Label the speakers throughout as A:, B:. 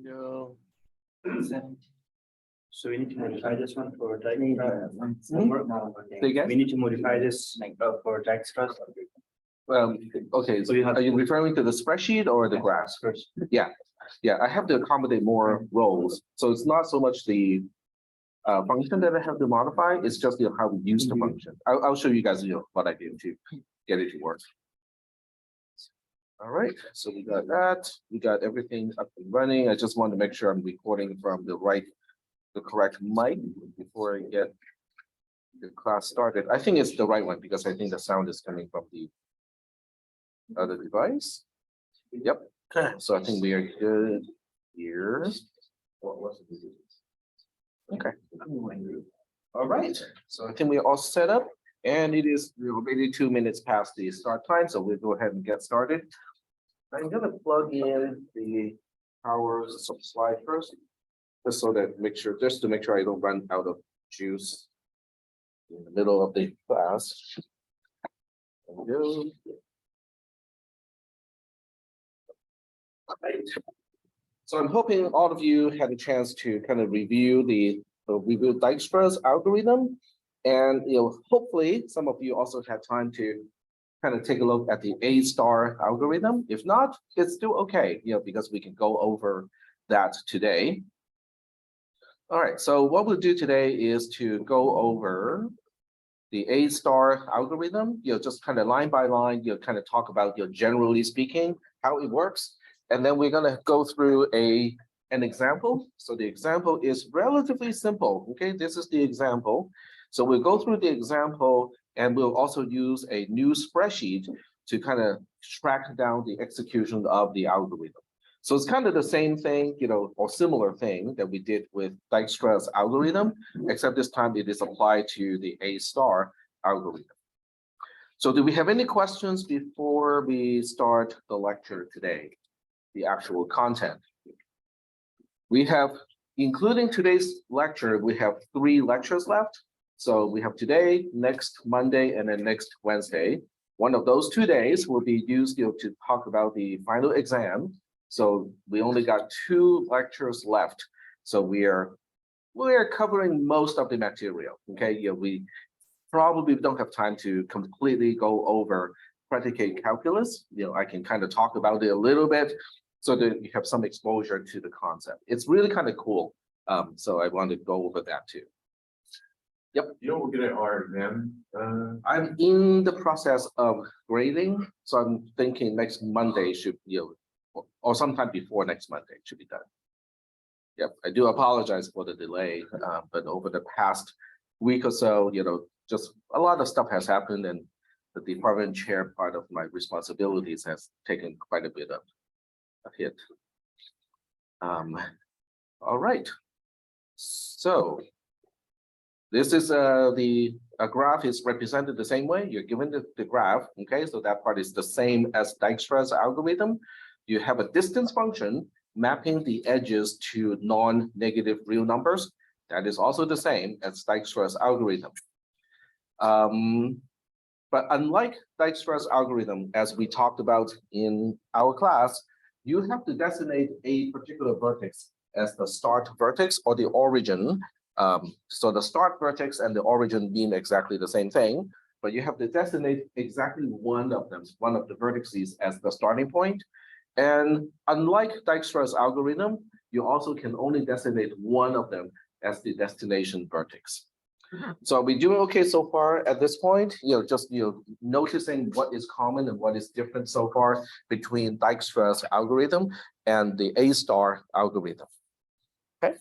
A: No.
B: So we need to modify this one for
A: Say again?
B: we need to modify this for Dijkstra's.
A: Okay,
B: So you have-
A: are you referring to the spreadsheet or the graphs?
B: First.
A: Yeah, I have to accommodate more roles, so it's not so much the function that I have to modify, it's just how we use the function. I'll show you guys, what I did to get it to work. All right, so we got that, we got everything up and running. I just want to make sure I'm recording from the correct mic before I get the class started. I think it's the right one because I think the sound is coming from the other device. Yep, so I think we are good here. Okay. All right, so I think we're all set up and it is already 2 minutes past the start time, so we'll go ahead and get started. I'm gonna plug in the power supply first, just so that just to make sure I don't run out of juice in the middle of the class. There we go. Right. So I'm hoping all of you had a chance to kind of review Dijkstra's algorithm. And hopefully some of you also had time to kind of take a look at the A-star algorithm. If not, it's still okay, because we can go over that today. All right, so what we'll do today is to go over the A-star algorithm, just kind of line by line, kind of talk about, generally speaking, how it works. And then we're gonna go through an example. So the example is relatively simple, okay? This is the example. So we'll go through the example and we'll also use a new spreadsheet to kind of track down the execution of the algorithm. So it's kind of the same thing, or similar thing that we did with Dijkstra's algorithm, except this time it is applied to the A-star algorithm. So do we have any questions before we start the lecture today? The actual content. We have, including today's lecture, we have 3 lectures left. So we have today, next Monday, and then next Wednesday. One of those 2 days will be used to talk about the final exam. So we only got 2 lectures left. So we are covering most of the material. Okay, we probably don't have time to completely go over predicate calculus. I can kind of talk about it a little bit, so that you have some exposure to the concept. It's really kind of cool. So I want to go over that too. Yep.
C: We'll get our exam.
A: I'm in the process of grading, so I'm thinking next Monday should, or sometime before next Monday should be done. Yep, I do apologize for the delay, but over the past week or so, just a lot of stuff has happened, and the department chair part of my responsibilities has taken quite a bit of a hit. All right, so this is the graph is represented the same way. You're given the graph, okay? So that part is the same as Dijkstra's algorithm. You have a distance function mapping the edges to non-negative real numbers. That is also the same as Dijkstra's algorithm. But unlike Dijkstra's algorithm, as we talked about in our class, you have to designate a particular vertex as the start vertex or the origin. So the start vertex and the origin mean exactly the same thing, but you have to designate exactly one of them, one of the vertices as the starting point. And unlike Dijkstra's algorithm, you also can only designate one of them as the destination vertex. So we're doing okay so far at this point, just noticing what is common and what is different so far between Dijkstra's algorithm and the A-star algorithm. Okay.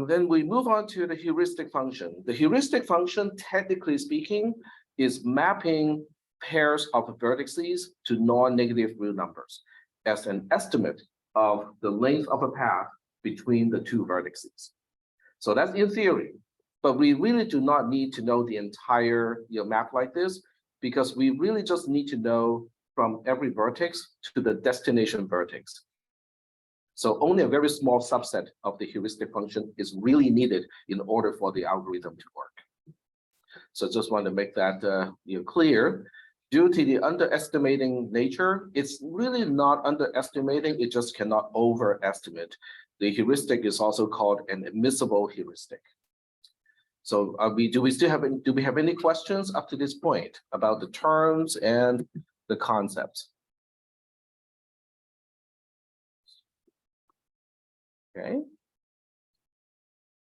A: Then we move on to the heuristic function. The heuristic function, technically speaking, is mapping pairs of vertices to non-negative real numbers as an estimate of the length of a path between the 2 vertices. So that's in theory, but we really do not need to know the entire map like this, because we really just need to know from every vertex to the destination vertex. So only a very small subset of the heuristic function is really needed in order for the algorithm to work. So just want to make that clear. due to the underestimating nature, it's really not underestimating, it just cannot overestimate. The heuristic is also called an admissible heuristic. So do we have any questions up to this point about the terms and the concepts? Okay.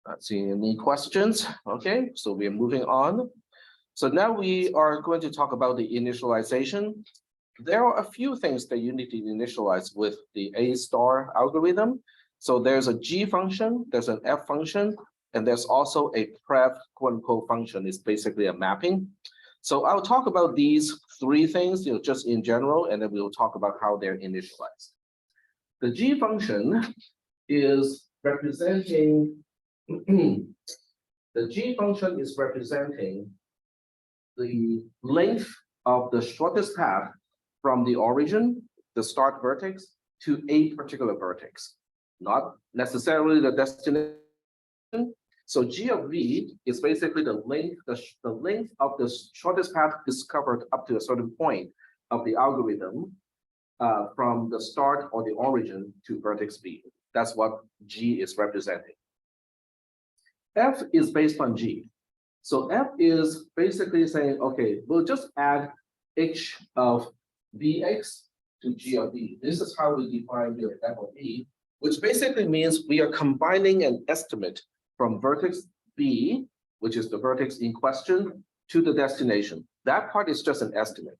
A: Not seeing any questions. Okay, so we're moving on. So now we are going to talk about the initialization. There are a few things that you need to initialize with the A* algorithm. So there's a G function, there's an F function, and there's also a pref quote unquote function. It's basically a mapping. So I'll talk about these three things, just in general, and then we'll talk about how they're initialized. The G function is representing the G function is representing the length of the shortest path from the origin, the start vertex, to a particular vertex, not necessarily the destination. So G of V is basically the length of the shortest path discovered up to a certain point of the algorithm from the start or the origin to vertex B. That's what G is representing. F is based on G. So F is basically saying, okay, we'll just add H of Vx to G of V. This is how we define the F of V, which basically means we are combining an estimate from vertex B, which is the vertex in question, to the destination. That part is just an estimate,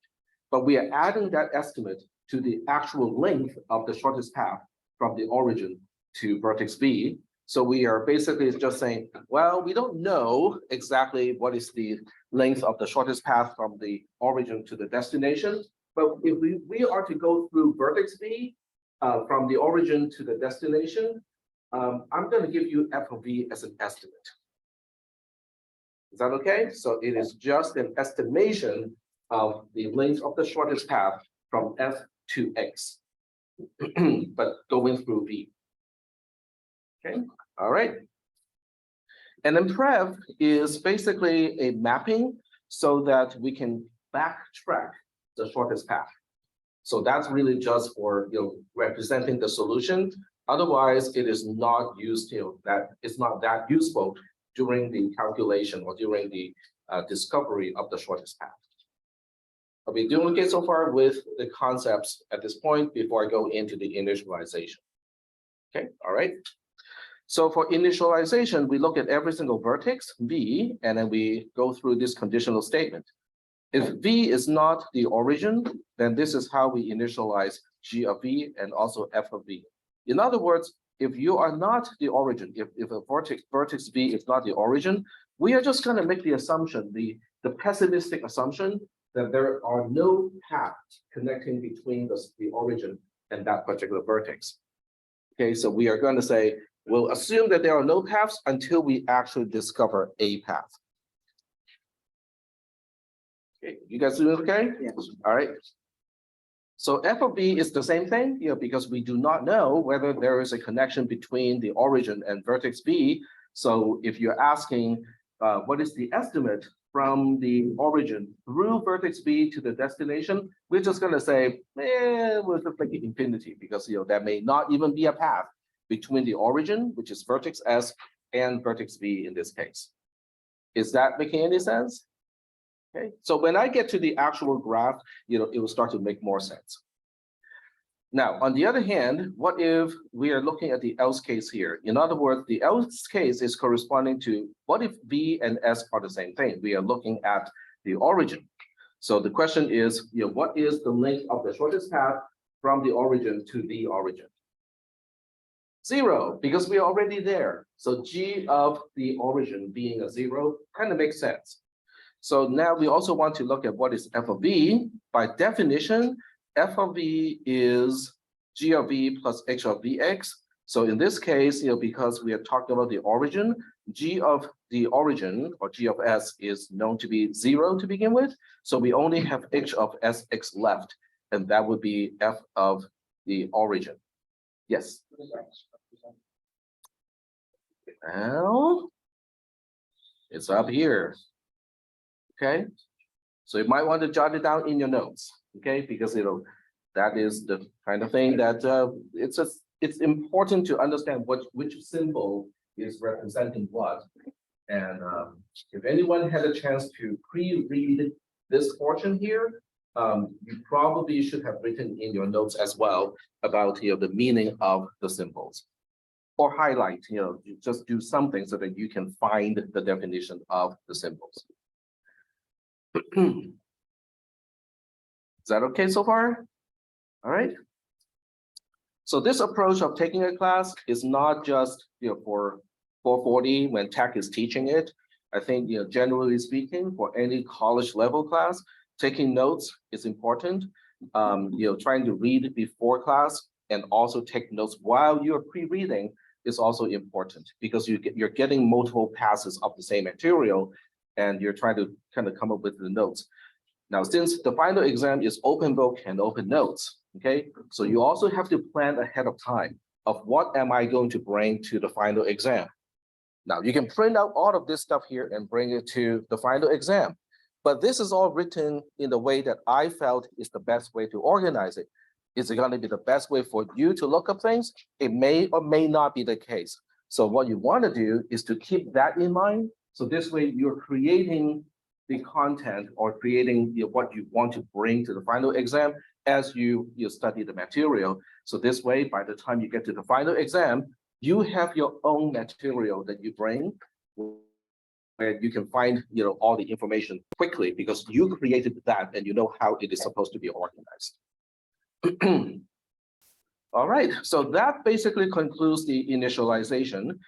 A: but we are adding that estimate to the actual length of the shortest path from the origin to vertex B. So we are basically just saying, well, we don't know exactly what is the length of the shortest path from the origin to the destination. But if we are to go through vertex B from the origin to the destination, I'm going to give you F of V as an estimate. Is that okay? So it is just an estimation of the length of the shortest path from F to X, but going through V. Okay, all right. And then Prev is basically a mapping so that we can backtrack the shortest path. So that's really just for representing the solution. Otherwise, it is not used, that it's not that useful during the calculation or during the discovery of the shortest path. Are we doing okay so far with the concepts at this point before I go into the initialization? Okay, all right. So for initialization, we look at every single vertex, V, and then we go through this conditional statement. If V is not the origin, then this is how we initialize G of V and also F of V. In other words, if you are not the origin, if a vertex V is not the origin, we are just going to make the assumption, the pessimistic assumption that there are no paths connecting between the origin and that particular vertex. Okay, so we are going to say, we'll assume that there are no paths until we actually discover a path. Okay, you guys doing okay?
B: Yes.
A: All right. So F of V is the same thing, because we do not know whether there is a connection between the origin and vertex V. So if you're asking what is the estimate from the origin through vertex V to the destination, we're just going to say, we'll just make it infinity, because there may not even be a path between the origin, which is vertex S, and vertex V in this case. Is that making any sense? Okay, so when I get to the actual graph, it will start to make more sense. Now, on the other hand, what if we are looking at the else case here? In other words, the else case is corresponding to what if V and S are the same thing? We are looking at the origin. So the question is, what is the length of the shortest path from the origin to the origin? 0, because we are already there. So G of the origin being a 0 kind of makes sense. So now we also want to look at what is F of V. By definition, F of V is G of V plus H of Vx. So in this case, because we are talking about the origin, G of the origin, or G of S, is known to be 0 to begin with. So we only have H of Sx left, and that would be F of the origin. Yes? Well, it's up here. Okay, So you might want to jot it down in your notes, okay? Because that is the kind of thing that it's important to understand which symbol is representing what. And if anyone had a chance to pre-read this portion here, you probably should have written in your notes as well about the meaning of the symbols. Or highlight, you just do something so that you can find the definition of the symbols. Is that okay so far? All right. So this approach of taking a class is not just for 440 when tech is teaching it. I think generally speaking, for any college level class, taking notes is important. Trying to read before class and also take notes while you're pre-reading is also important because you're getting multiple passes of the same material and you're trying to kind of come up with the notes. Now, since the final exam is open book and open notes, okay, so you also have to plan ahead of time of what am I going to bring to the final exam. Now, you can print out all of this stuff here and bring it to the final exam, but this is all written in the way that I felt is the best way to organize it. Is it going to be the best way for you to look up things? It may or may not be the case. So what you want to do is to keep that in mind. So this way you're creating the content or creating what you want to bring to the final exam as you study the material. So this way, by the time you get to the final exam, you have your own material that you bring where you can find all the information quickly because you created that and you know how it is supposed to be organized. All right, so that basically concludes the initialization.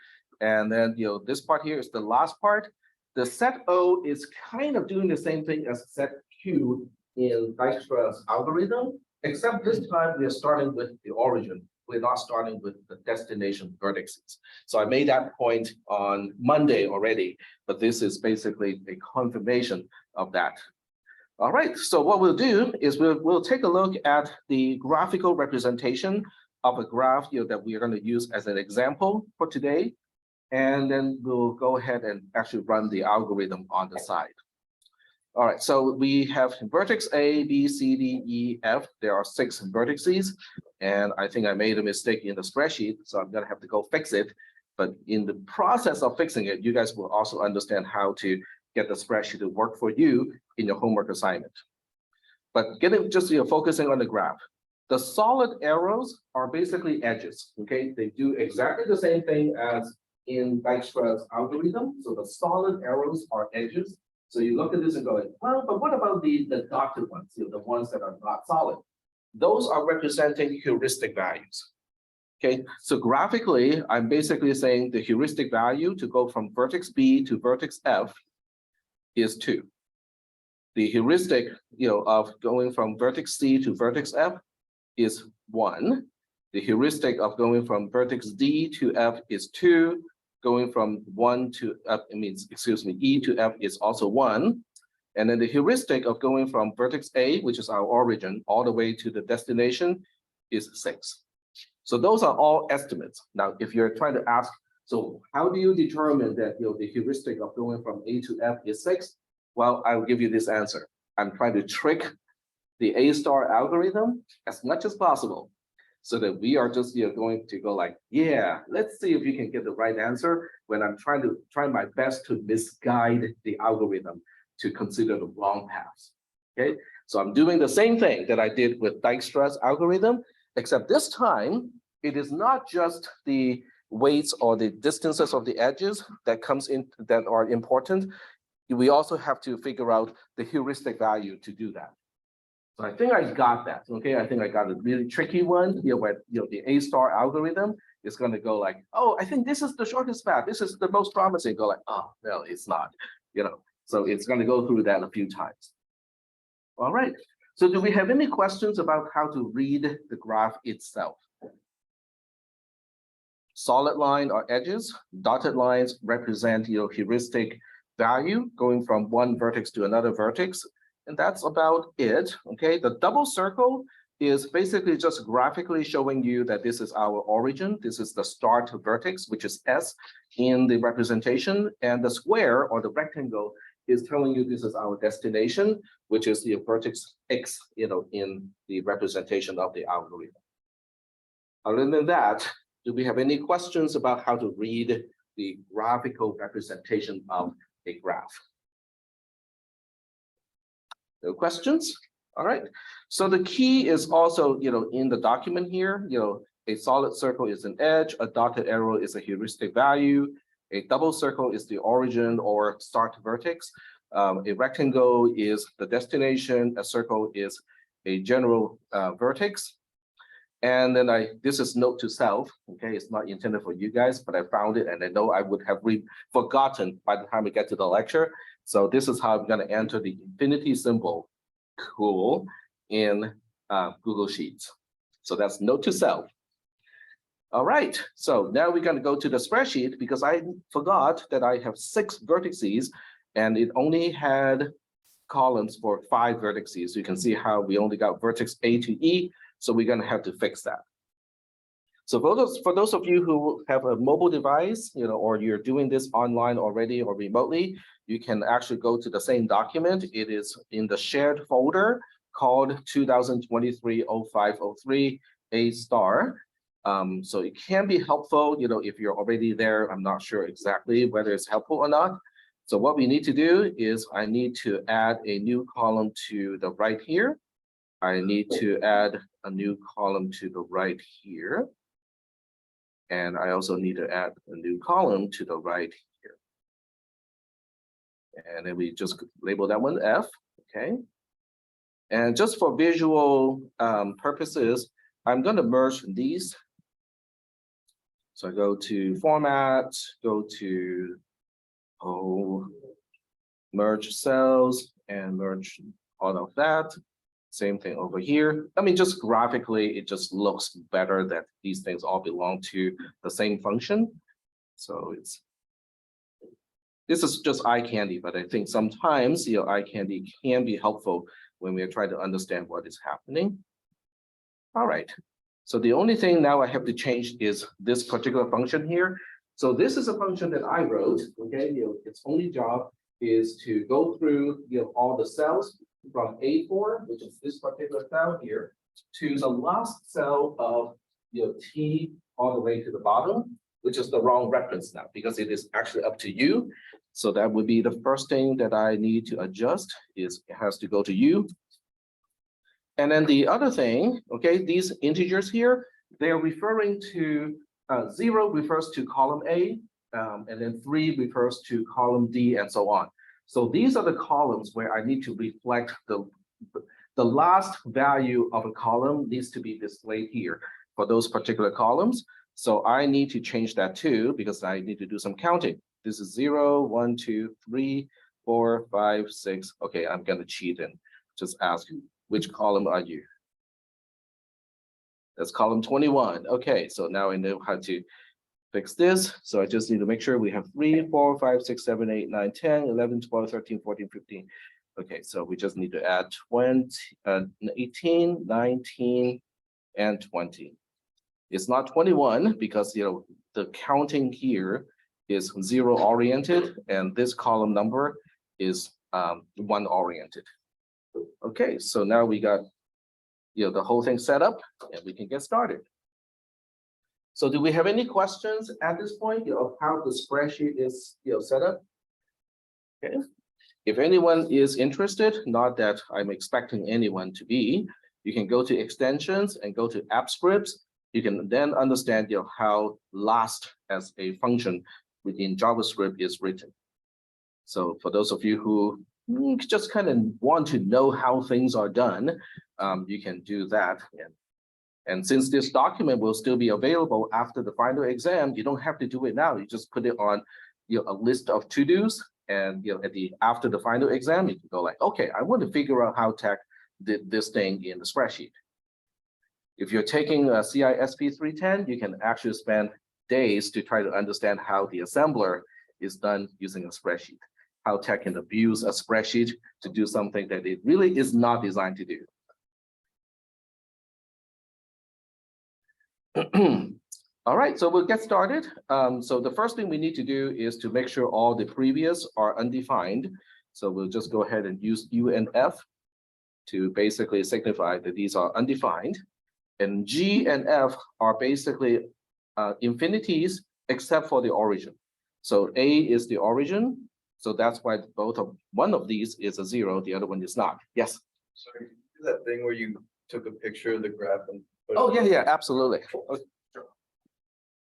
A: And then this part here is the last part. The set O is kind of doing the same thing as set Q in Dijkstra's algorithm, except this time we are starting with the origin. We're not starting with the destination vertices. So I made that point on Monday already, but this is basically a confirmation of that. All right, so what we'll do is we'll take a look at the graphical representation of a graph that we are going to use as an example for today. And then we'll go ahead and actually run the algorithm on the side. All right, so we have vertex A, B, C, D, E, F. There are 6 vertices. And I think I made a mistake in the spreadsheet, so I'm going to have to go fix it. But in the process of fixing it, you guys will also understand how to get the spreadsheet to work for you in your homework assignment. But just focusing on the graph. The solid arrows are basically edges, okay? They do exactly the same thing as in Dijkstra's algorithm. So the solid arrows are edges. So you look at this and go, well, but what about the dotted ones, the ones that are not solid? Those are representing heuristic values. Okay, so graphically, I'm basically saying the heuristic value to go from vertex B to vertex F is 2. The heuristic, of going from vertex C to vertex F is 1. The heuristic of going from vertex D to F is 2. Going from 1 to F, E to F is also 1. And then the heuristic of going from vertex A, which is our origin, all the way to the destination is 6. So those are all estimates. Now, if you're trying to ask, so how do you determine that the heuristic of going from A to F is 6? Well, I'll give you this answer. I'm trying to trick the A-star algorithm as much as possible, so that we are just going to go like, yeah, let's see if you can get the right answer when I'm trying my best to misguide the algorithm to consider the wrong paths. Okay, so I'm doing the same thing that I did with Dijkstra's algorithm, except this time it is not just the weights or the distances of the edges that are important. We also have to figure out the heuristic value to do that. So I think I got that. Okay, I think I got a really tricky one here where the A-star algorithm is going to go like, oh, I think this is the shortest path. This is the most promising. Go like, oh, no, it's not. So it's going to go through that a few times. All right. So do we have any questions about how to read the graph itself? Solid line are edges. Dotted lines represent heuristic value going from one vertex to another vertex. And that's about it. Okay, the double circle is basically just graphically showing you that this is our origin. This is the start vertex, which is S in the representation, and the square or the rectangle is telling you this is our destination, which is the vertex X, in the representation of the algorithm. Other than that, do we have any questions about how to read the graphical representation of a graph? No questions? All right. So the key is also, in the document here, a solid circle is an edge, a dotted arrow is a heuristic value, a double circle is the origin or start vertex, a rectangle is the destination, a circle is a general vertex. And then this is note to self, okay? It's not intended for you guys, but I found it and I know I would have forgotten by the time we get to the lecture. So this is how I'm gonna enter the infinity symbol, cool, in Google Sheets. So that's note to self. All right, so now we're gonna go to the spreadsheet because I forgot that I have 6 vertices and it only had columns for 5 vertices. You can see how we only got vertex A to E. So we're going to have to fix that. So for those of you who have a mobile device, or you're doing this online already or remotely, you can actually go to the same document. It is in the shared folder called 2023-0503 A star. So it can be helpful, if you're already there. I'm not sure exactly whether it's helpful or not. So what we need to do is I need to add a new column to the right here. I need to add a new column to the right here. And I also need to add a new column to the right here. And then we just label that one F, okay? And just for visual purposes, I'm going to merge these. So I go to Format, go to Merge Cells, and merge all of that. Same thing over here. I mean, just graphically, it just looks better that these things all belong to the same function. So this is just eye candy, but I think sometimes eye candy can be helpful when we're trying to understand what is happening. All right. So the only thing now I have to change is this particular function here. So this is a function that I wrote. Okay, its only job is to go through all the cells from A4, which is this particular cell here, to the last cell of T all the way to the bottom, which is the wrong reference now because it is actually up to you. So that would be the first thing that I need to adjust is it has to go to U. And then the other thing, okay, these integers here, they are referring to 0 refers to column A, and then 3 refers to column D, and so on. So these are the columns where I need to reflect the last value of a column needs to be displayed here for those particular columns. So I need to change that too, because I need to do some counting. This is 0, 1, 2, 3, 4, 5, 6. Okay, I'm going to cheat and just ask you, which column are you? That's column 21. Okay, so now I know how to fix this. So I just need to make sure we have 3, 4, 5, 6, 7, 8, 9, 10, 11, 12, 13, 14, 15. Okay, so we just need to add 18, 19, and 20. It's not 21 because the counting here is 0 oriented, and this column number is 1 oriented. Okay, so now we got the whole thing set up, and we can get started. So do we have any questions at this point of how the spreadsheet is set up? Okay. If anyone is interested, not that I'm expecting anyone to be, you can go to extensions and go to app scripts. You can then understand how last as a function within JavaScript is written. So for those of you who just kind of want to know how things are done, you can do that. And since this document will still be available after the final exam, you don't have to do it now. You just put it on a list of to-dos, and after the final exam, you can go like, okay, I want to figure out how tech did this thing in the spreadsheet. If you're taking a CISP440, you can actually spend days to try to understand how the assembler is done using a spreadsheet, how tech can abuse a spreadsheet to do something that it really is not designed to do. All right, so we'll get started. So the first thing we need to do is to make sure all the previous are undefined. So we'll just go ahead and use U and F to basically signify that these are undefined. And G and F are basically infinities except for the origin. So A is the origin. So that's why one of these is a 0, the other one is not. Yes.
C: Sorry, do that thing where you took a picture of the graph and. put it-
A: Oh, yeah, absolutely. Okay.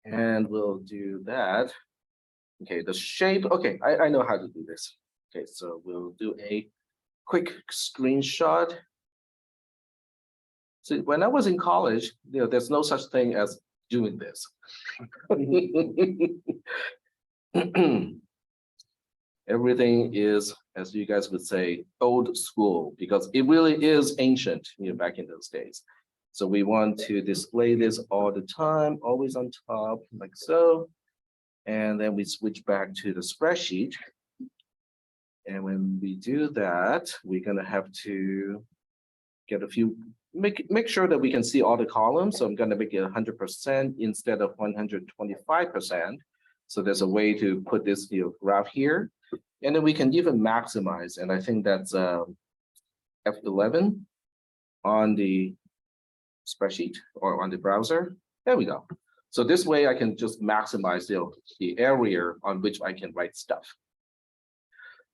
A: And we'll do that. Okay, the shape, okay, I know how to do this. Okay, so we'll do a quick screenshot. See, when I was in college, there's no such thing as doing this. Everything is, as you guys would say, old school, because it really is ancient, back in those days. So we want to display this all the time, always on top, like so. And then we switch back to the spreadsheet. And when we do that, we're gonna have to get a few, make sure that we can see all the columns. So I'm gonna make it 100% instead of 125%. So there's a way to put this graph here. And then we can even maximize, and I think that's F11 on the spreadsheet or on the browser. There we go. So this way I can just maximize the area on which I can write stuff.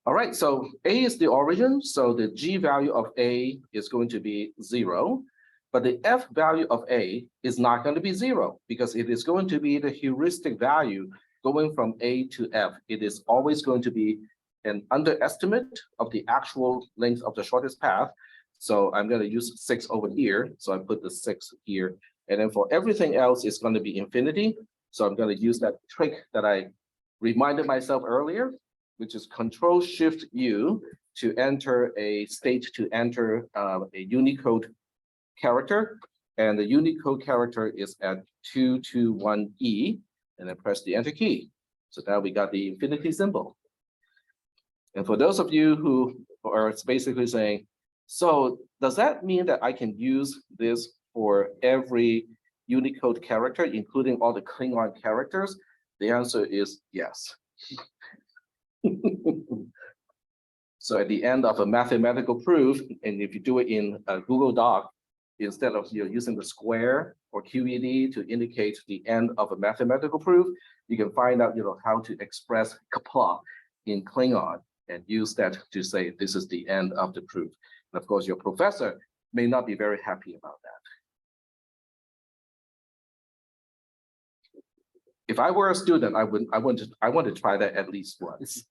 A: All right, so A is the origin, so the G value of A is going to be 0, but the F value of A is not going to be 0 because it is going to be the heuristic value going from A to F. It is always going to be an underestimate of the actual length of the shortest path. So I'm going to use 6 over here. So I put the 6 here. And then for everything else, it's going to be infinity. So I'm going to use that trick that I reminded myself earlier, which is Control-Shift-U to enter a state, to enter a Unicode character. And the Unicode character is at 221E. And then press the Enter key. So now we got the infinity symbol. And for those of you who are basically saying, so does that mean that I can use this for every Unicode character, including all the Klingon characters? The answer is yes. So at the end of a mathematical proof, and if you do it in a Google Doc, instead of using the square or QED to indicate the end of a mathematical proof, you can find out how to express kapla in Klingon and use that to say this is the end of the proof. And of course, your professor may not be very happy about that. If I were a student, I want to try that at least once.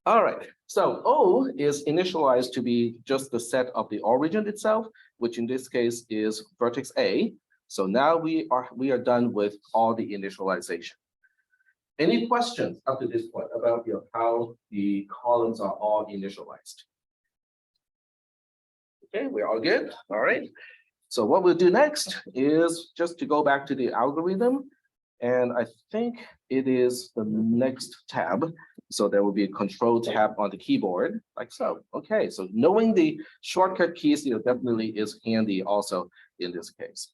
A: All right, so O is initialized to be just the set of the origin itself, which in this case is vertex A. So now we are done with all the initialization. Any questions up to this point about how the columns are all initialized? Okay, we're all good. All right. So what we'll do next is just to go back to the algorithm. And I think it is the next tab. So there will be a control tab on the keyboard, like so. Okay, so knowing the shortcut keys definitely is handy also in this case.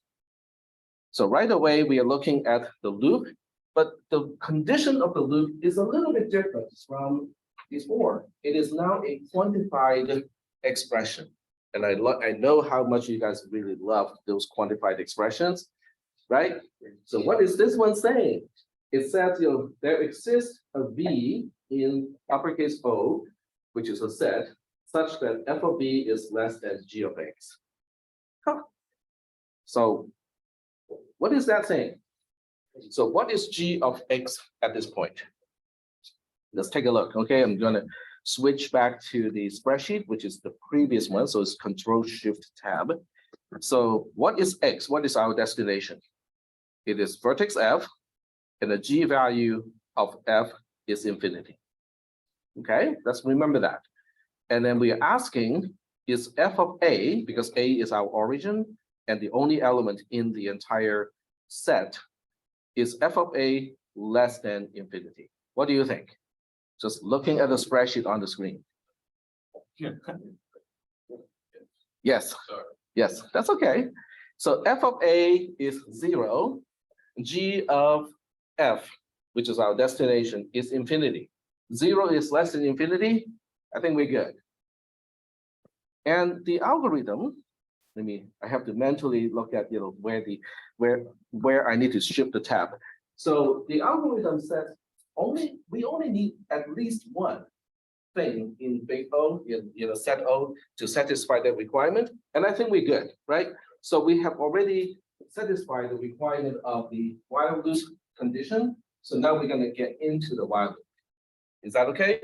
A: So right away, we are looking at the loop, but the condition of the loop is a little bit different from before. It is now a quantified expression. And I know how much you guys really love those quantified expressions, right? So what is this one saying? It says, there exists a V in uppercase O, which is a set, such that f of B is less than G of X. Huh. So what is that saying? So what is G of X at this point? Let's take a look. Okay, I'm gonna switch back to the spreadsheet, which is the previous one. So it's Control-Shift-Tab. So what is X? What is our destination? It is vertex F, and the G value of F is infinity. Okay, let's remember that. And then we are asking, is F of A, because A is our origin and the only element in the entire set, is F of A less than infinity? What do you think? Just looking at the spreadsheet on the screen. Yes. Yes, that's okay. So f of A is 0. G of f, which is our destination, is infinity. 0 is less than infinity. I think we're good. And the algorithm, I have to mentally look at where I need to shift the tab. So the algorithm says we only need at least one thing in big O, in set O, to satisfy that requirement. And I think we're good, right? So we have already satisfied the requirement of the while loop condition. So now we're going to get into the while loop. Is that okay?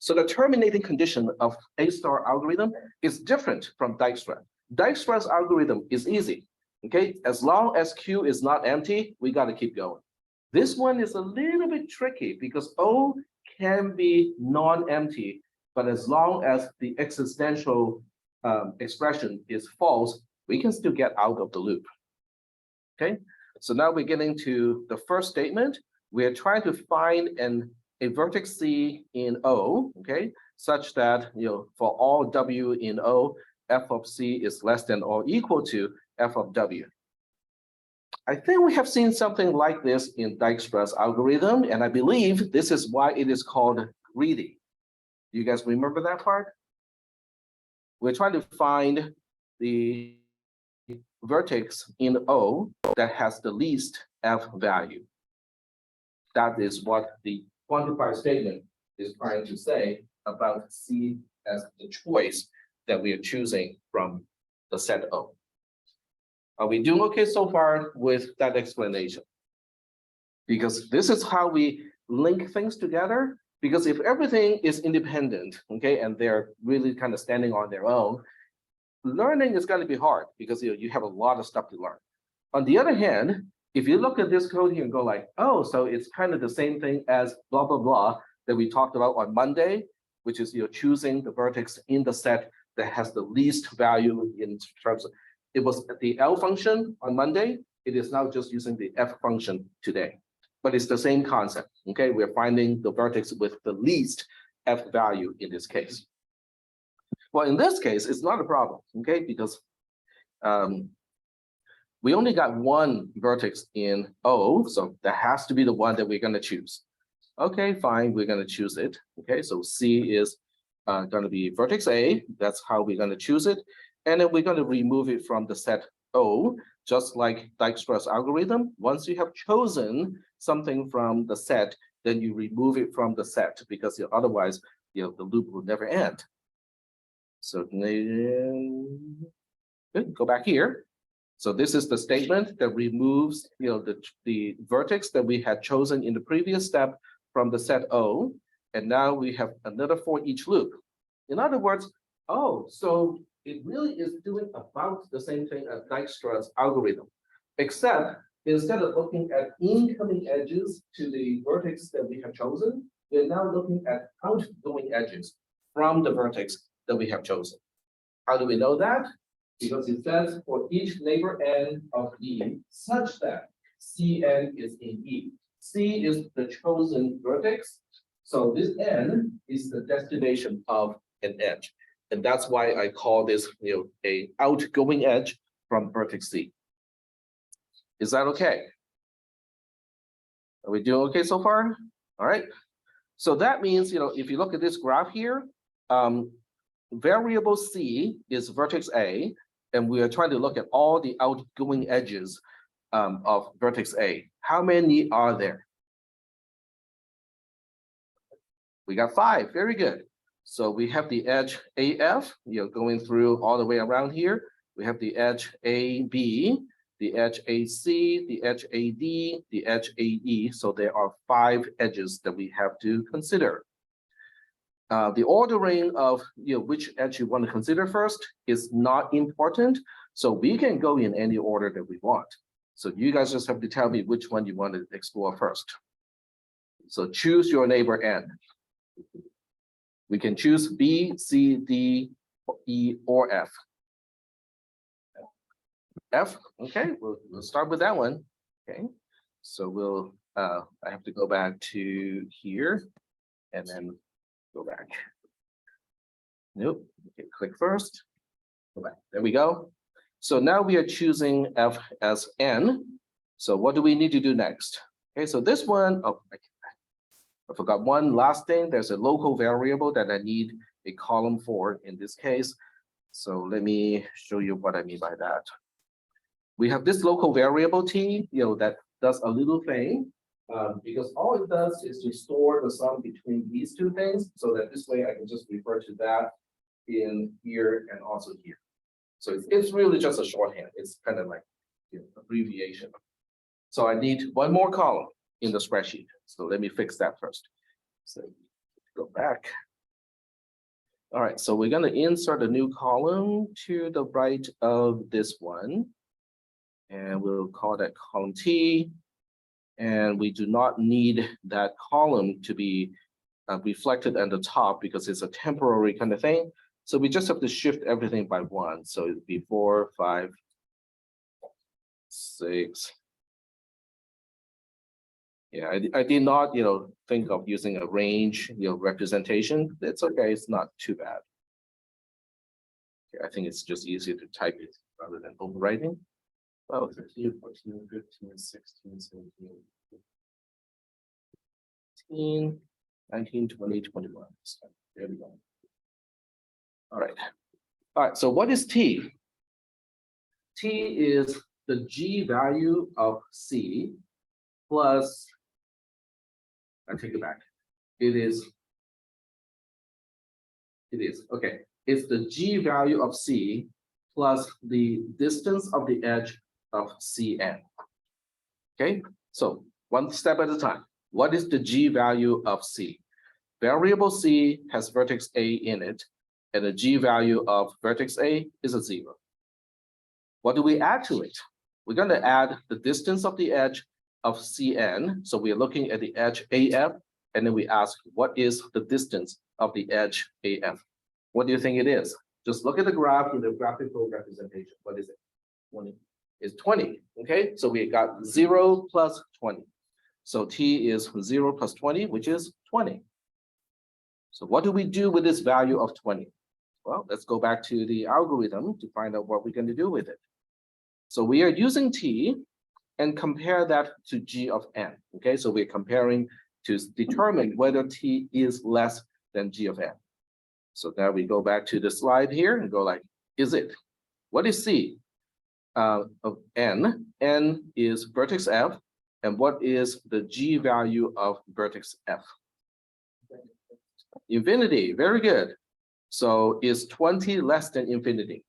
A: So the terminating condition of A star algorithm is different from Dijkstra. Dijkstra's algorithm is easy. Okay, as long as Q is not empty, we got to keep going. This one is a little bit tricky because O can be non-empty, but as long as the existential expression is false, we can still get out of the loop. Okay, so now we're getting to the first statement. We're trying to find a vertex C in O, okay, such that for all W in O, f of C is less than or equal to f of W. I think we have seen something like this in Dijkstra's algorithm, and I believe this is why it is called greedy. Do you guys remember that part? We're trying to find the vertex in O that has the least f value. That is what the quantified statement is trying to say about C as the choice that we are choosing from the set O. Are we doing okay so far with that explanation? Because this is how we link things together. Because if everything is independent, okay, and they're really kind of standing on their own, learning is going to be hard because you have a lot of stuff to learn. On the other hand, if you look at this code here and go like, oh, so it's kind of the same thing as blah, blah, blah that we talked about on Monday, which is choosing the vertex in the set that has the least value in terms of, it was the L function on Monday, it is now just using the F function today. But it's the same concept, okay? We're finding the vertex with the least F value in this case. Well, in this case, it's not a problem, okay? Because we only got one vertex in O, so that has to be the one that we're going to choose. Okay, fine, we're going to choose it. Okay, so C is going to be vertex A. That's how we're going to choose it. And then we're going to remove it from the set O, just like Dijkstra's algorithm. Once you have chosen something from the set, then you remove it from the set because otherwise, the loop will never end. So good, go back here. So this is the statement that removes the vertex that we had chosen in the previous step from the set O. And now we have another for each loop. In other words, oh, so it really is doing about the same thing as Dijkstra's algorithm, except instead of looking at incoming edges to the vertex that we have chosen, we're now looking at outgoing edges from the vertex that we have chosen. How do we know that? Because it says for each neighbor n of E such that Cn is in E. C is the chosen vertex. So this n is the destination of an edge. And that's why I call this a outgoing edge from vertex C. Is that okay? Are we doing okay so far? All right. So that means, if you look at this graph here, variable C is vertex A, and we are trying to look at all the outgoing edges of vertex A. How many are there? We got 5, very good. So we have the edge AF, going through all the way around here. We have the edge AB, the edge AC, the edge AD, the edge AE. So there are 5 edges that we have to consider. The ordering of which edge you want to consider first is not important. So we can go in any order that we want. So you guys just have to tell me which one you want to explore first. So choose your neighbor N. We can choose B, C, D, E, or F. F, okay, we'll start with that one. Okay, so I have to go back to here and then go back. Nope, okay, click first. Go back. There we go. So now we are choosing f as n. So what do we need to do next? Okay, so this one, oh, I forgot one last thing. There's a local variable that I need a column for in this case. So let me show you what I mean by that. We have this local variable t, that does a little thing. Because all it does is to store the sum between these two things, so that this way I can just refer to that in here and also here. So it's really just a shorthand. It's kind of like abbreviation. So I need one more column in the spreadsheet. So let me fix that first. So go back. All right, so we're going to insert a new column to the right of this one. And we'll call that column T. And we do not need that column to be reflected at the top because it's a temporary kind of thing. So we just have to shift everything by one. So it'd be 4, 5, 6. Yeah, I did not, think of using a range, representation. It's okay. It's not too bad. Okay, I think it's just easier to type it rather than overwriting. Oh, 13, 14, 15, 16, 17, 18, 19, 20, 21. There we go. All right. All right, so what is T? T is the G value of C plus, I take it back. It is, okay. It's the G value of C plus the distance of the edge of Cn. Okay, so one step at a time. What is the G value of C? Variable C has vertex A in it, and the G value of vertex A is a 0. What do we add to it? We're going to add the distance of the edge of Cn. So we are looking at the edge AF, and then we ask, what is the distance of the edge AF? What do you think it is? Just look at the graph in the graphical representation. What is it? 20. It's 20. Okay, so we got 0 plus 20. So T is 0 plus 20, which is 20. So what do we do with this value of 20? Well, let's go back to the algorithm to find out what we're going to do with it. So we are using T and compare that to G of n. Okay, so we're comparing to determine whether T is less than G of n. So now we go back to the slide here and go like, is it? What is C of n? N is vertex F. And what is the G value of vertex F? Infinity, very good. So is 20 less than infinity?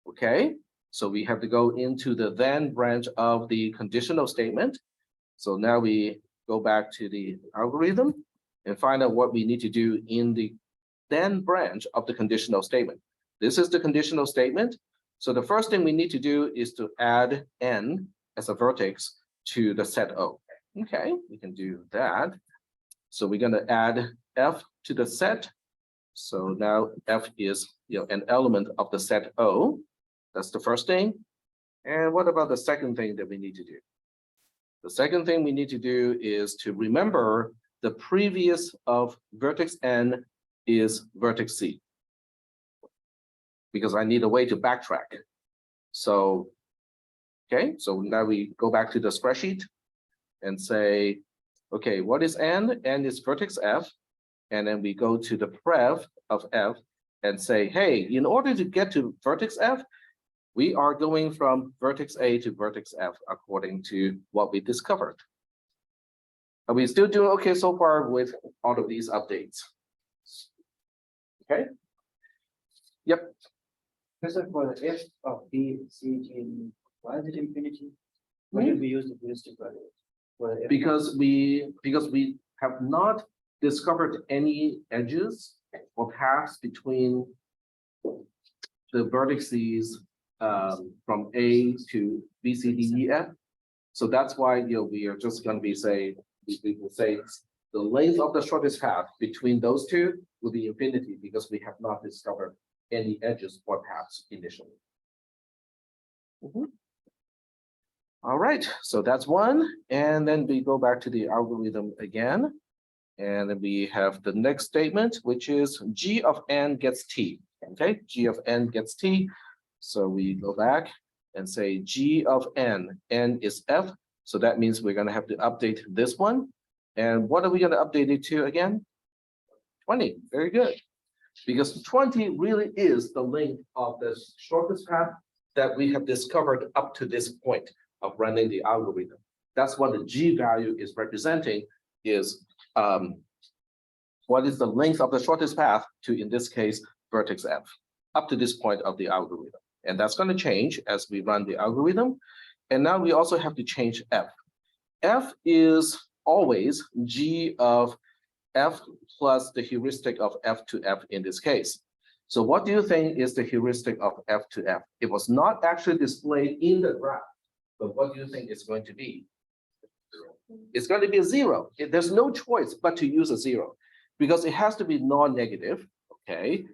A: Okay, so we have to go into the then branch of the conditional statement. So now we go back to the algorithm and find out what we need to do in the then branch of the conditional statement. This is the conditional statement. So the first thing we need to do is to add n as a vertex to the set O. Okay, we can do that. So we're going to add F to the set. So now F is an element of the set O. That's the first thing. And what about the second thing that we need to do? The second thing we need to do is to remember the previous of vertex N is vertex C, because I need a way to backtrack. So, okay, so now we go back to the spreadsheet and say, okay, what is N? N is vertex F. And then we go to the prev of F and say, hey, in order to get to vertex F, we are going from vertex A to vertex F according to what we discovered. Are we still doing okay so far with all of these updates? Okay. Yep.
B: Professor, for the F of B, C, G, and why is it infinity? Why did we use the heuristic value? For the F
A: Because we have not discovered any edges or paths between the vertices from A to B, C, D, E, F. So that's why we are just going to be we will say the length of the shortest path between those two will be infinity because we have not discovered any edges or paths initially. All right, so that's one. And then we go back to the algorithm again. And then we have the next statement, which is G of n gets T. Okay, G of n gets T. So we go back and say G of n is F. So that means we're gonna have to update this one. And what are we gonna update it to again? 20, very good. Because 20 really is the length of the shortest path that we have discovered up to this point of running the algorithm. That's what the G value is representing is what is the length of the shortest path to, in this case, vertex F, up to this point of the algorithm. And that's going to change as we run the algorithm. And now we also have to change F. F is always G of F plus the heuristic of F to F in this case. So what do you think is the heuristic of F to F? It was not actually displayed in the graph, but what do you think it's going to be? It's going to be a 0. There's no choice but to use a 0 because it has to be non-negative, okay?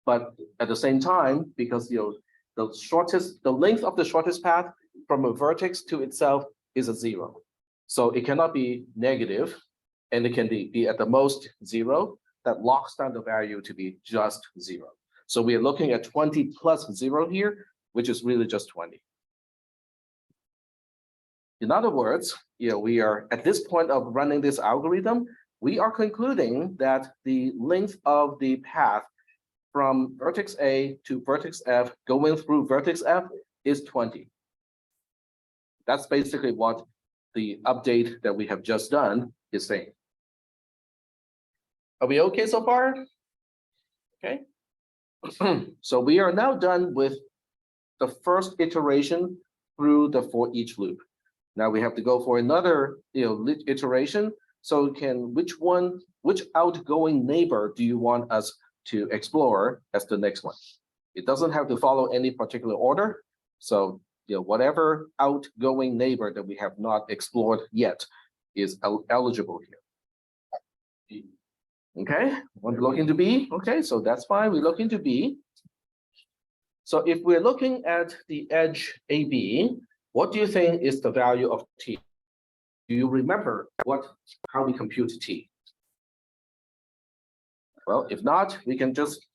A: But at the same time, because the length of the shortest path from a vertex to itself is a 0. So it cannot be negative, and it can be at the most 0. That locks down the value to be just 0. So we are looking at 20 plus 0 here, which is really just 20. In other words, we are at this point of running this algorithm, we are concluding that the length of the path from vertex A to vertex F going through vertex F is 20. That's basically what the update that we have just done is saying. Are we okay so far? Okay. So we are now done with the first iteration through the for each loop. Now we have to go for another iteration. So which outgoing neighbor do you want us to explore as the next one? It doesn't have to follow any particular order. So whatever outgoing neighbor that we have not explored yet is eligible here. Okay, want to look into B? Okay, so that's fine. We look into B. So if we're looking at the edge AB, what do you think is the value of T? Do you remember how we compute T? Well, if not, we can just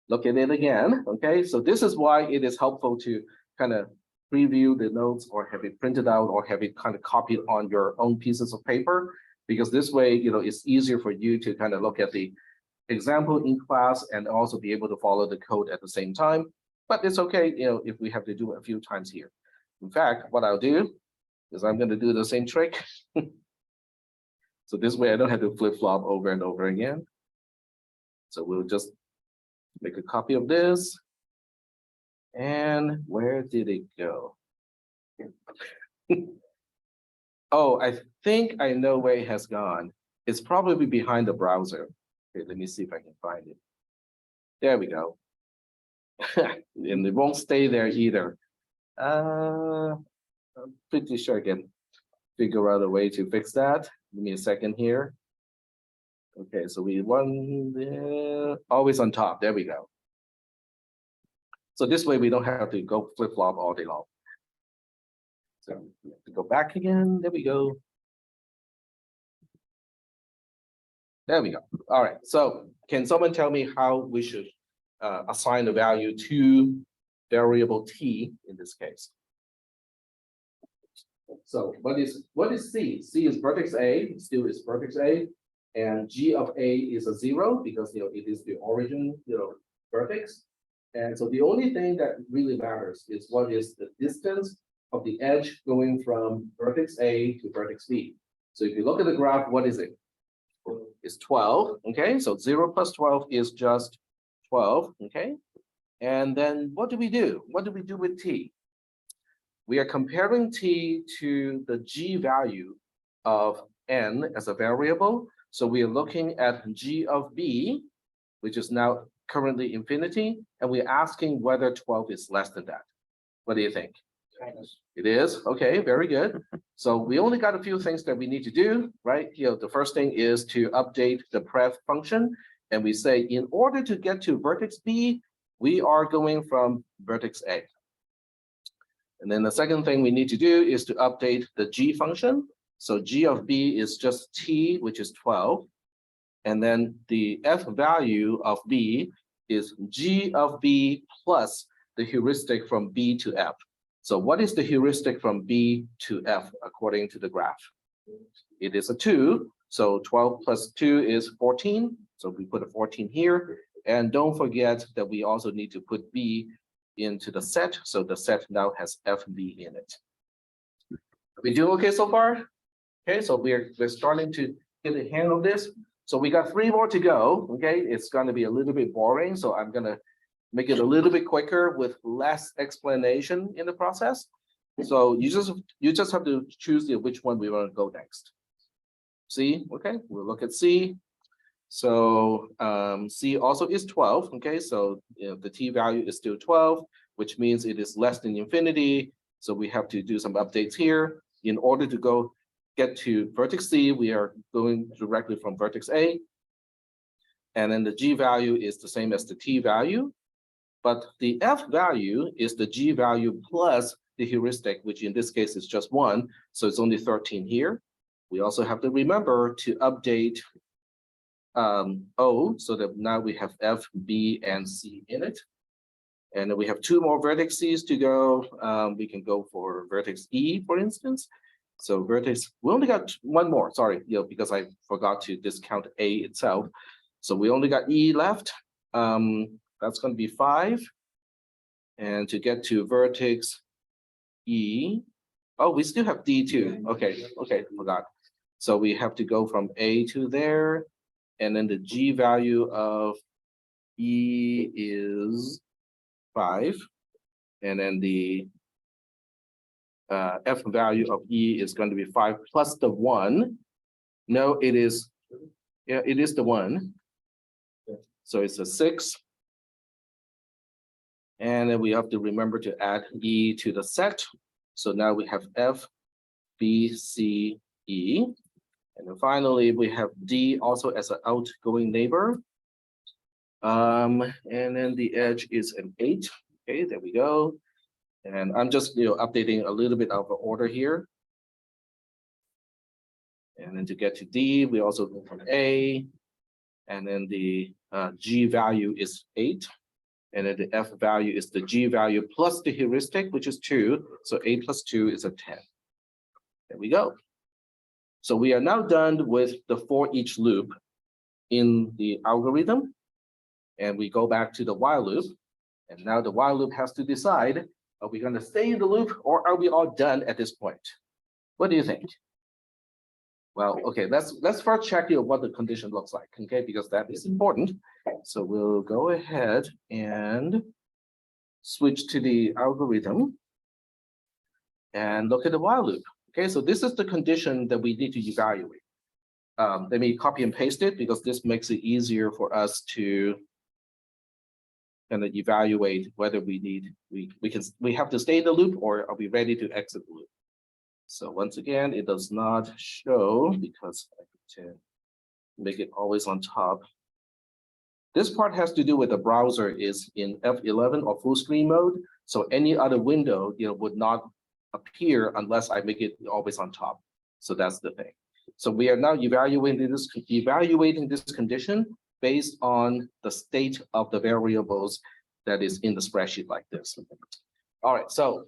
A: look at it again. Okay, so this is why it is helpful to kind of preview the notes or have it printed out or have it kind of copied on your own pieces of paper, because this way, it's easier for you to kind of look at the example in class and also be able to follow the code at the same time. But it's okay, if we have to do it a few times here. In fact, what I'll do is I'm going to do the same trick. So this way I don't have to flip-flop over and over again. So we'll just make a copy of this. And where did it go? Oh, I think I know where it has gone. It's probably behind the browser. Okay, let me see if I can find it. There we go. And it won't stay there either. I'm pretty sure I can figure out a way to fix that. Give me a second here. Okay, so we want always on top. There we go. So this way we don't have to go flip-flop all day long. So we have to go back again. There we go. There we go. All right. So can someone tell me how we should assign a value to variable T in this case? So what is C? C is vertex A, still is vertex A, and G of A is a 0 because it is the origin vertex. And so the only thing that really matters is what is the distance of the edge going from vertex A to vertex B. So if you look at the graph, what is it? It's 12. Okay, so 0 plus 12 is just 12. Okay, and then what do we do? What do we do with T? We are comparing T to the G value of n as a variable. So we are looking at G of B, which is now currently infinity, and we're asking whether 12 is less than that. What do you think? It is. Okay, very good. So we only got a few things that we need to do, right? The first thing is to update the pref function. And we say, in order to get to vertex B, we are going from vertex A. And then the second thing we need to do is to update the G function. So G of B is just T, which is 12. And then the F value of B is G of B plus the heuristic from B to F. So what is the heuristic from B to F according to the graph? It is a 2. So 12 plus 2 is 14. So we put a 14 here. And don't forget that we also need to put B into the set. So the set now has FB in it. Are we doing okay so far? Okay, so we're starting to get the hang of this. So we got 3 more to go. Okay, it's going to be a little bit boring. So I'm going to make it a little bit quicker with less explanation in the process. So you just have to choose which one we want to go next. C, okay, we'll look at C. So C also is 12. Okay, so the t value is still 12, which means it is less than infinity. So we have to do some updates here. In order to get to vertex C, we are going directly from vertex A. And then the G value is the same as the T value. But the F value is the G value plus the heuristic, which in this case is just 1. So it's only 13 here. We also have to remember to update O so that now we have F, B, and C in it. And then we have 2 more vertices to go. We can go for vertex E, for instance. So vertex, we only got 1 more, sorry, because I forgot to discount A itself. So we only got E left. That's going to be 5. And to get to vertex E, oh, we still have D too. Okay, forgot. So we have to go from A to there. And then the G value of E is 5. And then the F value of E is going to be 5 plus the 1. No, it is, yeah, it is the 1. So it's a 6. And then we have to remember to add E to the set. So now we have F, B, C, E. And then finally, we have D also as an outgoing neighbor. And then the edge is an 8. Okay, there we go. And I'm just updating a little bit of the order here. And then to get to D, we also go from A. And then the G value is 8. And then the F value is the G value plus the heuristic, which is 2. So 8 plus 2 is a 10. There we go. So we are now done with the for each loop in the algorithm. And we go back to the while loop. And now the while loop has to decide, are we going to stay in the loop or are we all done at this point? What do you think? Well, okay, let's first check what the condition looks like, okay, because that is important. So we'll go ahead and switch to the algorithm and look at the while loop. Okay, so this is the condition that we need to evaluate. Let me copy and paste it because this makes it easier for us to kind of evaluate whether we have to stay in the loop or are we ready to exit the loop. So once again, it does not show because I need to make it always on top. This part has to do with the browser is in F11 or full screen mode. So any other window would not appear unless I make it always on top. So that's the thing. So we are now evaluating this condition based on the state of the variables that is in the spreadsheet like this. All right, so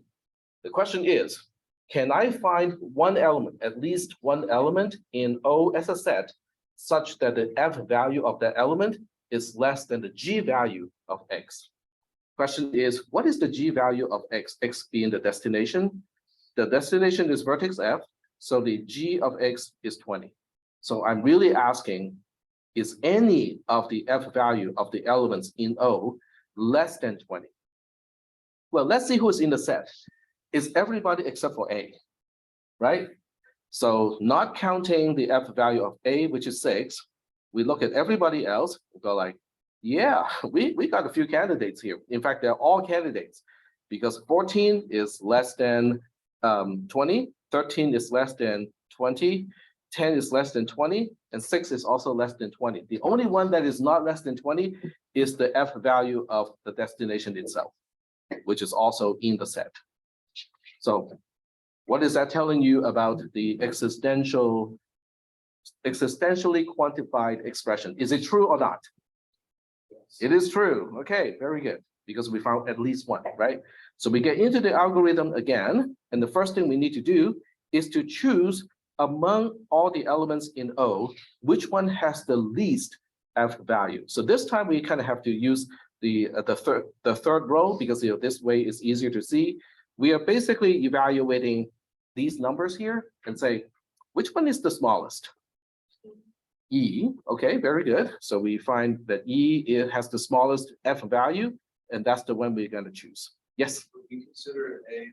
A: the question is, can I find one element, at least one element in O as a set such that the F value of that element is less than the G value of X? Question is, what is the G value of X? X being the destination. The destination is vertex F, so the G of X is 20. So I'm really asking, is any of the F value of the elements in O less than 20? Well, let's see who's in the set. It's everybody except for A, right? So not counting the F value of A, which is 6, we look at everybody else, we go like, yeah, we got a few candidates here. In fact, they're all candidates because 14 is less than 20, 13 is less than 20, 10 is less than 20, and 6 is also less than 20. The only one that is not less than 20 is the F value of the destination itself, which is also in the set. So what is that telling you about the existentially quantified expression? Is it true or not? It is true. Okay, very good. Because we found at least one, right? So we get into the algorithm again, and the first thing we need to do is to choose among all the elements in O, which one has the least F value. So this time we kind of have to use the third row because this way is easier to see. We are basically evaluating these numbers here and say, which one is the smallest? E, okay, very good. So we find that E it has the smallest F value, and that's the one we're going to choose. Yes?
C: Would we consider A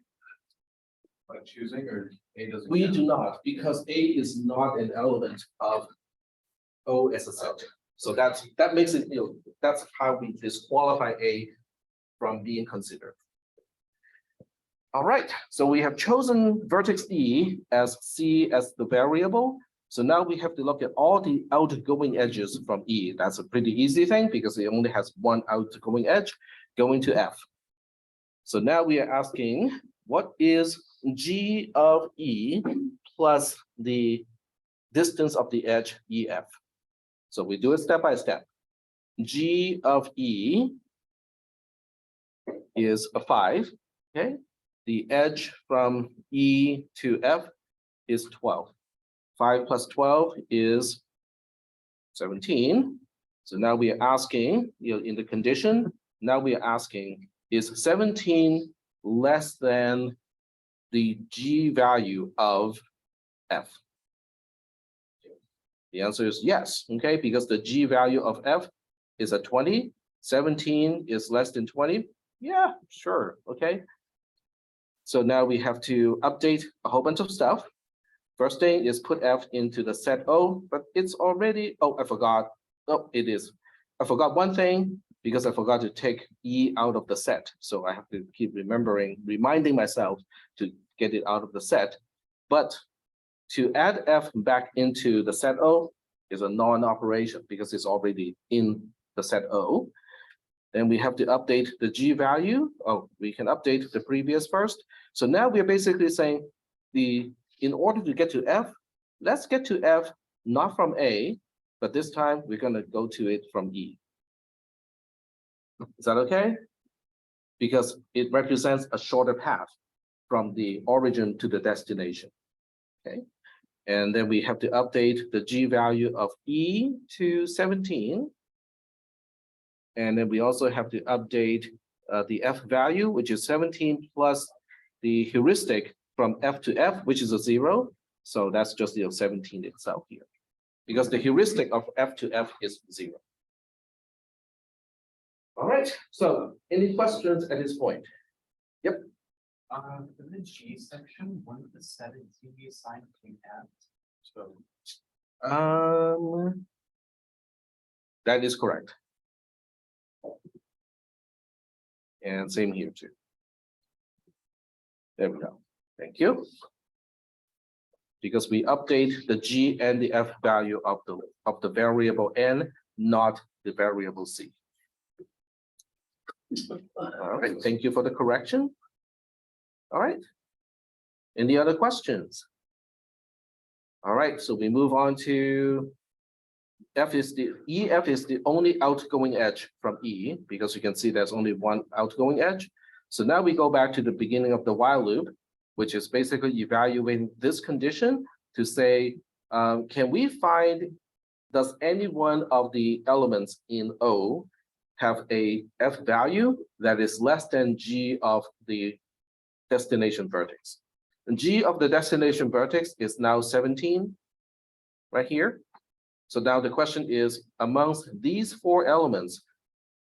C: by choosing, or A doesn't?
A: We
C: count?
A: do not, because A is not an element of O as a set. So that makes it, that's how we disqualify A from being considered. All right, so we have chosen vertex E as C as the variable. So now we have to look at all the outgoing edges from E. That's a pretty easy thing because it only has one outgoing edge going to F. So now we are asking, what is G of E plus the distance of the edge EF? So we do it step by step. G of E is a 5, okay? The edge from E to F is 12. 5 plus 12 is 17. So now we are asking, in the condition, now we are asking, is 17 less than the G value of F? The answer is yes, okay, because the G value of F is a 20, 17 is less than 20. Yeah, sure, okay. So now we have to update a whole bunch of stuff. First thing is put F into the set O, but it's already, oh, I forgot. Oh, it is. I forgot one thing because I forgot to take E out of the set. So I have to keep reminding myself to get it out of the set. But to add F back into the set O is a non-operation because it's already in the set O. Then we have to update the G value. Oh, we can update the previous first. So now we're basically saying in order to get to F, let's get to F not from A, but this time we're going to go to it from E. Is that okay? Because it represents a shorter path from the origin to the destination. Okay. And then we have to update the G value of E to 17. And then we also have to update the F value, which is 17 plus the heuristic from F to F, which is a 0. So that's just 17 itself here, because the heuristic of F to F is 0. All right, so any questions at this point? Yep.
B: In the G section, one of the 17 be assigned to F. So
A: That is correct. And same here too. There we go. Thank you. Because we update the G and the F value of the variable N, not the variable C. All right, thank you for the correction. All right. Any other questions? All right, so we move on to EF is the only outgoing edge from E, because you can see there's only one outgoing edge. So now we go back to the beginning of the while loop, which is basically evaluating this condition to say, can we find, does any one of the elements in O have a F value that is less than G of the destination vertex? And G of the destination vertex is now 17 right here. So now the question is, amongst these 4 elements,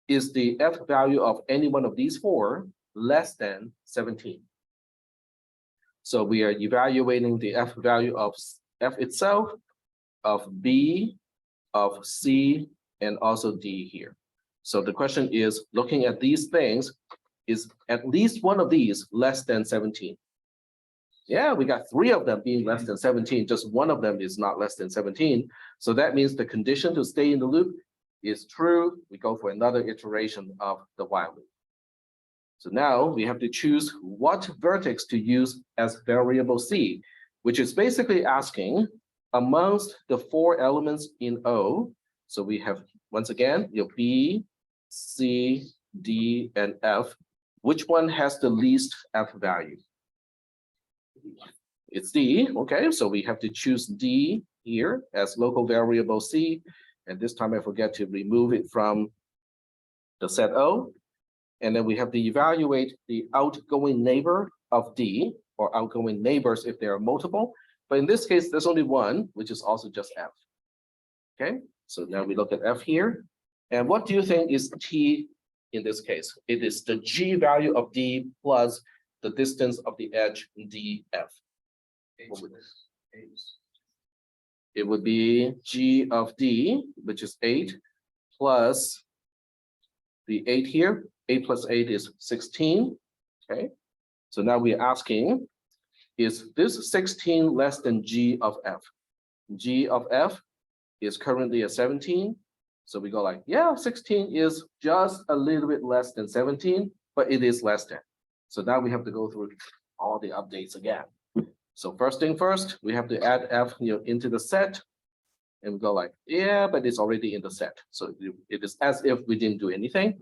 A: is the F value of any one of these 4 less than 17? So we are evaluating the F value of F itself, of B, of C, and also D here. So the question is, looking at these things, is at least one of these less than 17? Yeah, we got 3 of them being less than 17. Just one of them is not less than 17. So that means the condition to stay in the loop is true. We go for another iteration of the while loop. So now we have to choose what vertex to use as variable C, which is basically asking amongst the 4 elements in O. So we have, once again, B, C, D, and F, which one has the least F value? It's D, okay, so we have to choose D here as local variable C. And this time I forget to remove it from the set O. And then we have to evaluate the outgoing neighbor of D, or outgoing neighbors if there are multiple. But in this case, there's only one, which is also just F. Okay, so now we look at F here. And what do you think is T in this case? It is the G value of D plus the distance of the edge DF. It would be G of D, which is 8, plus the 8 here. 8 plus 8 is 16. Okay, so now we're asking, is this 16 less than G of F? G of F is currently at 17. So we go like, yeah, 16 is just a little bit less than 17, but it is less than. So now we have to go through all the updates again. So first thing first, we have to add F into the set. And we go like, yeah, but it's already in the set. So it is as if we didn't do anything.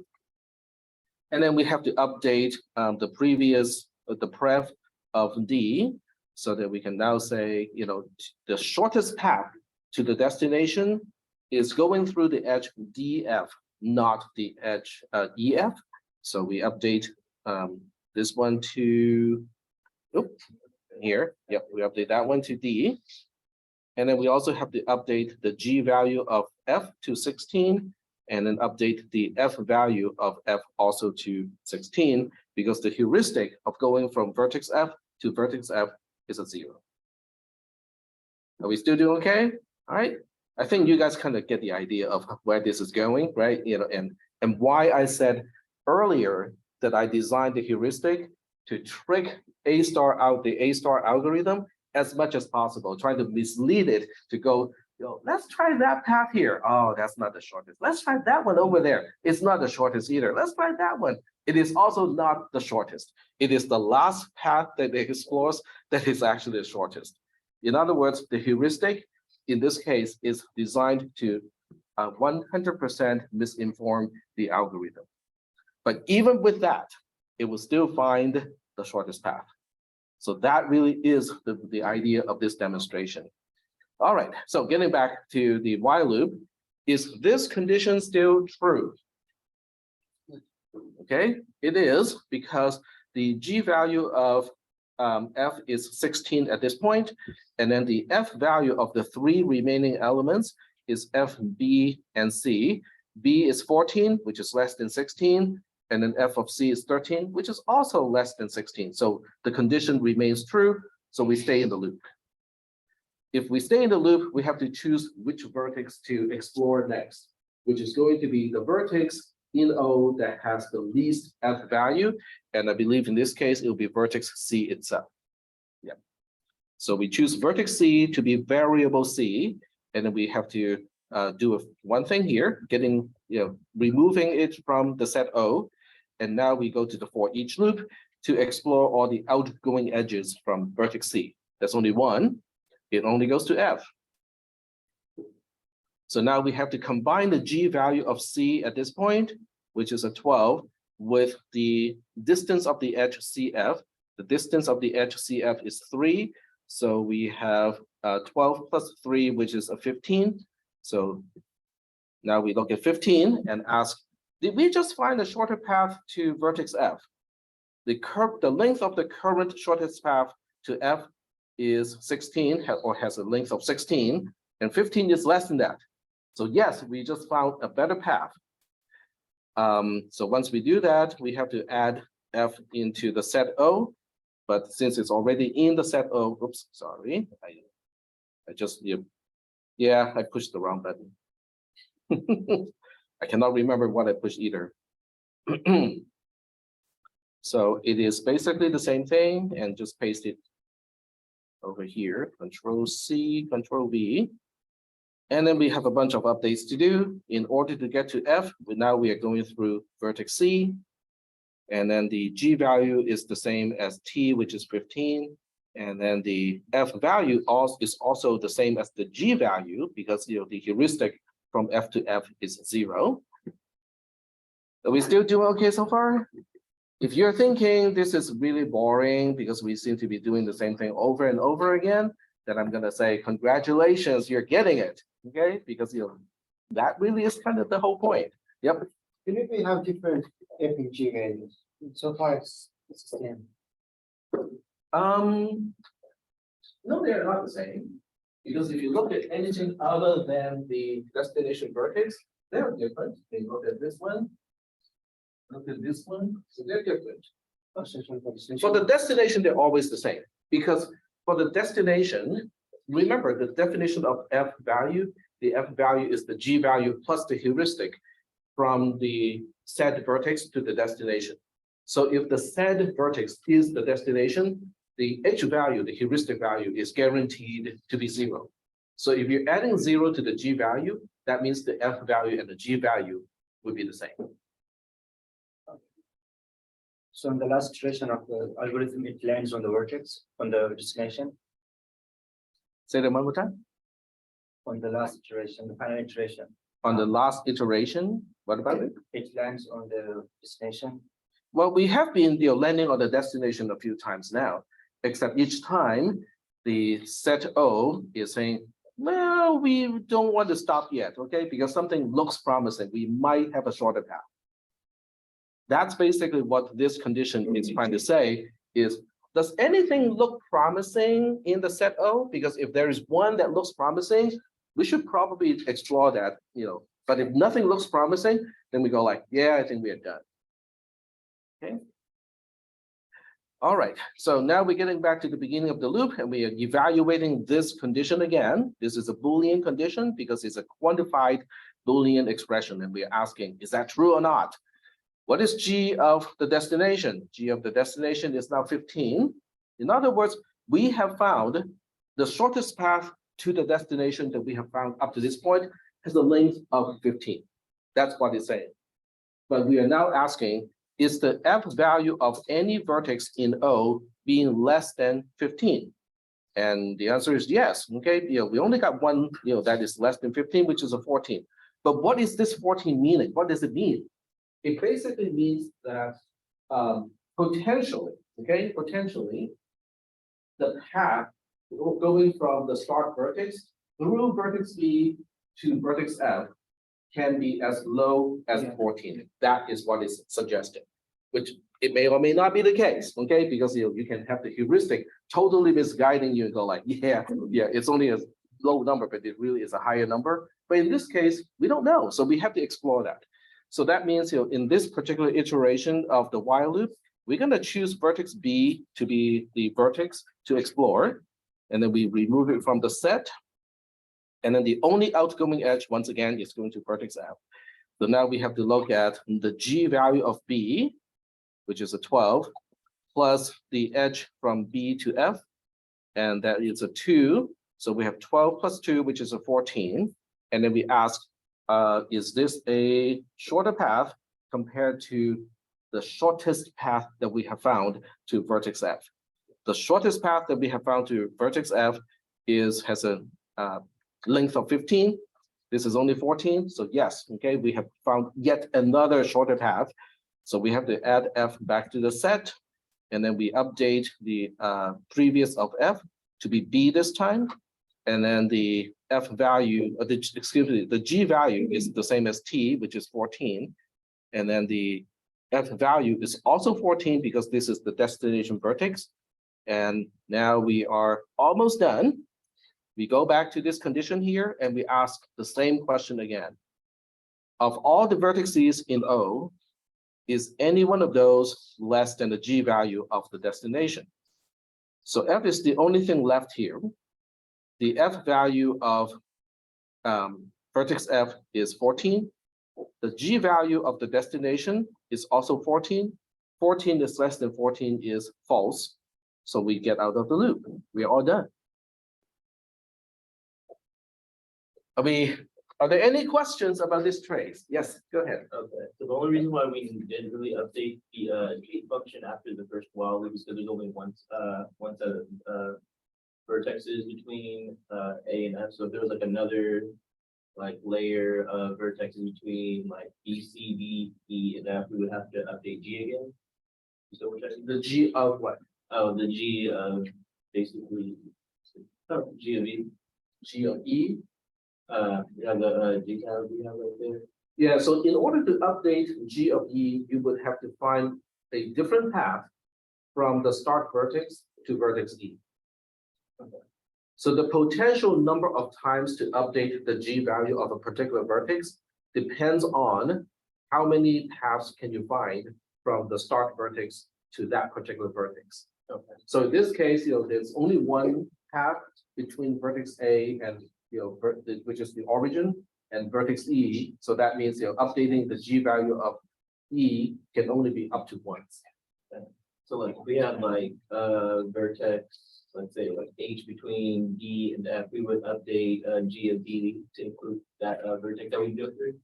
A: And then we have to update the previous, the pref of D, so that we can now say, the shortest path to the destination is going through the edge DF, not the edge EF. So we update this one to, here, yep, we update that one to D. And then we also have to update the G value of F to 16, and then update the F value of F also to 16, because the heuristic of going from vertex F to vertex F is a 0. Are we still doing okay? All right. I think you guys kind of get the idea of where this is going, right? And why I said earlier that I designed the heuristic to trick A star out the A star algorithm as much as possible, trying to mislead it to go, let's try that path here. Oh, that's not the shortest. Let's try that one over there. It's not the shortest either. Let's try that one. It is also not the shortest. It is the last path that it explores that is actually the shortest. In other words, the heuristic in this case is designed to 100% misinform the algorithm. But even with that, it will still find the shortest path. So that really is the idea of this demonstration. All right, so getting back to the while loop, is this condition still true? Okay, it is, because the G value of F is 16 at this point, and then the F value of the 3 remaining elements is F, B, and C. B is 14, which is less than 16, and then F of C is 13, which is also less than 16. So the condition remains true, so we stay in the loop. If we stay in the loop, we have to choose which vertex to explore next, which is going to be the vertex in O that has the least F value. And I believe in this case, it will be vertex C itself. Yeah. So we choose vertex C to be variable C, and then we have to do one thing here, removing it from the set O. And now we go to the for each loop to explore all the outgoing edges from vertex C. There's only one. It only goes to F. So now we have to combine the G value of C at this point, which is a 12, with the distance of the edge CF. The distance of the edge CF is 3. So we have 12 plus 3, which is a 15. So now we look at 15 and ask, did we just find a shorter path to vertex F? The length of the current shortest path to F is 16, or has a length of 16, and 15 is less than that. So yes, we just found a better path. So once we do that, we have to add F into the set O, but since it's already in the set O, oops, sorry, I just, yeah, I pushed the wrong button. I cannot remember what I pushed either. So it is basically the same thing, and just paste it over here, Control C, Control V. And then we have a bunch of updates to do. In order to get to F, now we are going through vertex C. And then the G value is the same as T, which is 15. And then the F value is also the same as the G value, because the heuristic from F to F is 0. Are we still doing okay so far? If you're thinking this is really boring because we seem to be doing the same thing over and over again, then I'm gonna say congratulations, you're getting it, okay? Because that really is kind of the whole point. Yep.
B: Even if we have different F and G values, so far it's the same.
A: No, they're not the same. Because if you look at anything other than the destination vertex, they're different. They look at this one. Look at this one, so they're different. For the destination, they're always the same, because for the destination, remember the definition of F value, the F value is the G value plus the heuristic from the said vertex to the destination. So if the said vertex is the destination, the H value, the heuristic value, is guaranteed to be 0. So if you're adding 0 to the G value, that means the F value and the G value would be the same.
B: So in the last iteration of the algorithm, it lands on the vertex, on the destination.
A: Say that one more time.
B: On the last iteration, the final iteration,
A: On the last iteration, what about it?
B: it lands on the destination.
A: Well, we have been landing on the destination a few times now, except each time the set O is saying, well, we don't want to stop yet, okay? Because something looks promising. We might have a shorter path. That's basically what this condition is trying to say is, does anything look promising in the set O? Because if there is one that looks promising, we should probably explore that, but if nothing looks promising, then we go like, yeah, I think we are done. Okay. All right, so now we're getting back to the beginning of the loop and we are evaluating this condition again. This is a Boolean condition because it's a quantified Boolean expression and we're asking, is that true or not? What is G of the destination? G of the destination is now 15. In other words, we have found the shortest path to the destination that we have found up to this point has a length of 15. That's what it's saying. But we are now asking, is the F value of any vertex in O being less than 15? And the answer is yes. Okay, we only got one, that is less than 15, which is a 14. But what is this 14 meaning? What does it mean? It basically means that potentially, the path going from the start vertex through vertex B to vertex F can be as low as 14. That is what is suggested, which it may or may not be the case, okay? Because you can have the heuristic totally misguiding you and go like, yeah, it's only a low number, but it really is a higher number. But in this case, we don't know, so we have to explore that. So that means, in this particular iteration of the while loop, we're going to choose vertex B to be the vertex to explore, and then we remove it from the set. And then the only outgoing edge, once again, is going to vertex F. So now we have to look at the G value of B, which is a 12, plus the edge from B to F, and that is a 2. So we have 12 plus 2, which is a 14. And then we ask, is this a shorter path compared to the shortest path that we have found to vertex F? The shortest path that we have found to vertex F has a length of 15. This is only 14. So yes, okay, we have found yet another shorter path. So we have to add F back to the set. And then we update the previous of F to be B this time. And then the F value, the G value is the same as T, which is 14. And then the F value is also 14 because this is the destination vertex. And now we are almost done. We go back to this condition here and we ask the same question again. Of all the vertices in O, is any one of those less than the G value of the destination? So F is the only thing left here. The F value of vertex F is 14. The G value of the destination is also 14. 14 is less than 14 is false. So we get out of the loop. We are all done. Are there any questions about this trace? Yes, go ahead.
D: Okay, so the only reason why we didn't really update the G function after the first while loop is because there's only one set of vertexes between A and F. So if there was like another like layer of vertexes between like B, C, D, E, and F, we would have to update G again. So we're checking
A: The G of what?
D: oh, the G of basically G of E.
A: G of E?
D: We have the detail we have right there.
A: Yeah, so in order to update G of E, you would have to find a different path from the start vertex to vertex E. So the potential number of times to update the G value of a particular vertex depends on how many paths can you find from the start vertex to that particular vertex.
D: Okay.
A: So in this case, there's only one path between vertex A and, which is the origin, and vertex E. So that means, updating the G value of E can only be up to once.
D: So like we have like vertex, let's say like H between D and F, we would update G of D to include that vertex that we go through.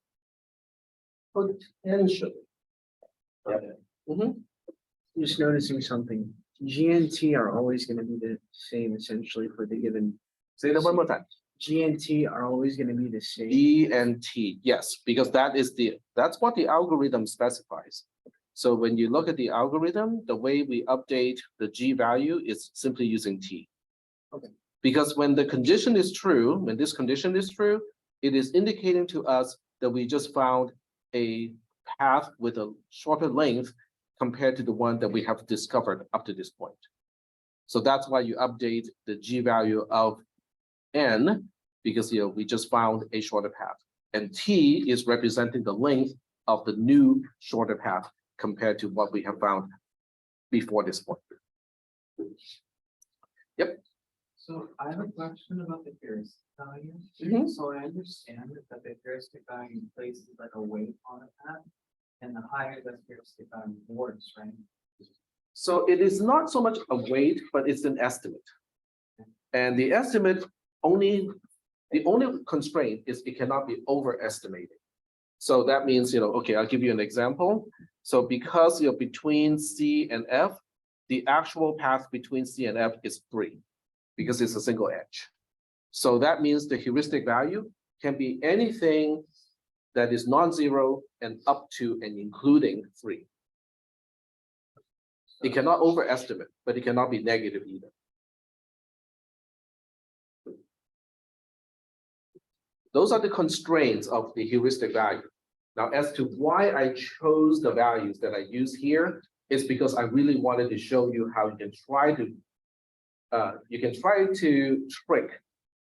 A: Potentially.
D: Okay.
E: Just noticing something. G and T are always gonna be the same essentially for the given.
A: Say that one more time.
E: G and T are always gonna be the same.
A: G and T, yes, because that's what the algorithm specifies. So when you look at the algorithm, the way we update the G value is simply using T.
E: Okay.
A: Because when the condition is true, when this condition is true, it is indicating to us that we just found a path with a shorter length compared to the one that we have discovered up to this point. So that's why you update the G value of N, because we just found a shorter path. And T is representing the length of the new shorter path compared to what we have found before this point. Yep.
F: So I have a question about the heuristic value.
A: Mhm.
F: So I understand that the heuristic value places like a weight on a path, and the higher the heuristic value works, right?
A: So it is not so much a weight, but it's an estimate. And the estimate the only constraint is it cannot be overestimated. So that means, okay, I'll give you an example. So because between C and F, the actual path between C and F is 3, because it's a single edge. So that means the heuristic value can be anything that is non-zero and up to and including 3. It cannot overestimate, but it cannot be negative either. Those are the constraints of the heuristic value. Now, as to why I chose the values that I use here, is because I really wanted to show you how you can try to trick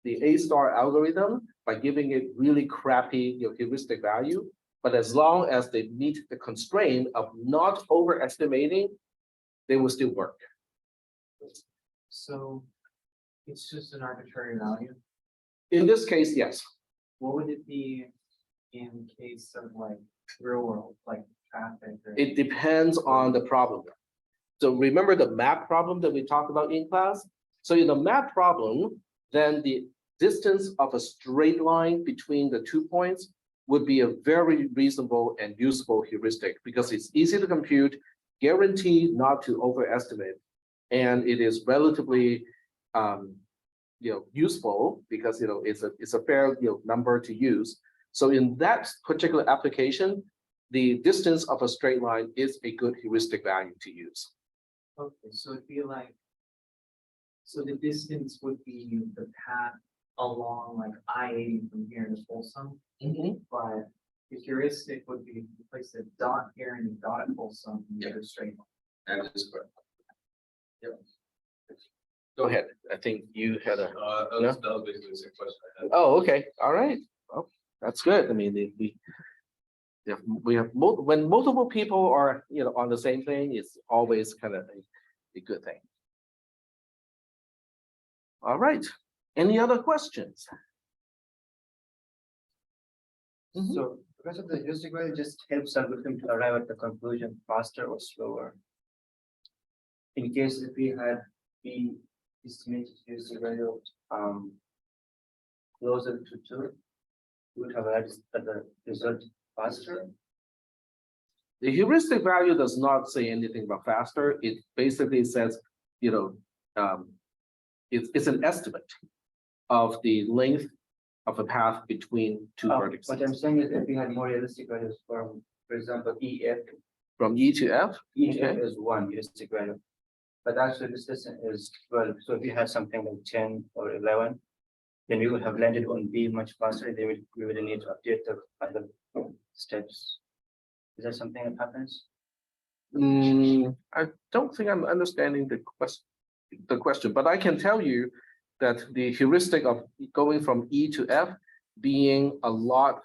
A: the A-star algorithm by giving it really crappy heuristic value. But as long as they meet the constraint of not overestimating, they will still work.
F: So it's just an arbitrary value.
A: In this case, yes.
F: What would it be in case of like real world, like traffic? Or...
A: It depends on the problem. So remember the map problem that we talked about in class? So in the map problem, then the distance of a straight line between the 2 points would be a very reasonable and useful heuristic because it's easy to compute, guaranteed not to overestimate, and it is relatively useful because it's a fair number to use. So in that particular application, the distance of a straight line is a good heuristic value to use.
F: Okay, so it'd be like, so the distance would be the path along like I-80 from here to Folsom, but the heuristic would be to place a dot here and a dot at Folsom and the other straight line.
A: That is correct. Yep. Go ahead. I think you had a.
C: That was basically the same question I had.
A: Oh, okay. All right. Well, that's good. I mean, we have when multiple people are on the same thing, it's always kind of a good thing. All right. Any other questions?
B: So because of the heuristic value just helps algorithm to arrive at the conclusion faster or slower. In case if we had the estimated heuristic value closer to 2, we would have arrived at the result faster.
A: The heuristic value does not say anything about faster. It basically says, it's an estimate of the length of a path between two
B: What I'm
A: vertices.
B: saying is if we had more realistic values for example, EF,
A: From E to F,
B: EF
A: Okay.
B: is one realistic value. But actually this distance is 12, so if you had something like 10 or 11, then we would have landed on B much faster, we would need to update the other steps. Is that something that happens?
A: I don't think I'm understanding the question, but I can tell you that the heuristic of going from E to F being a lot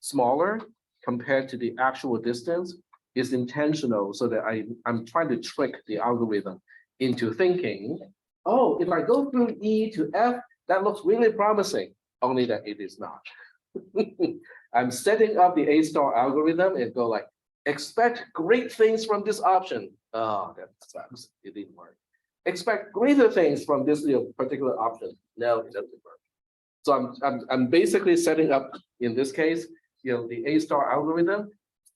A: smaller compared to the actual distance is intentional, so that I'm trying to trick the algorithm into thinking, oh, if I go through E to F, that looks really promising, only that it is not. I'm setting up the A star algorithm and go like, expect great things from this option. Oh, that sucks. It didn't work. Expect greater things from this particular option. No, it doesn't work. So I'm basically setting up, in this case, the A star algorithm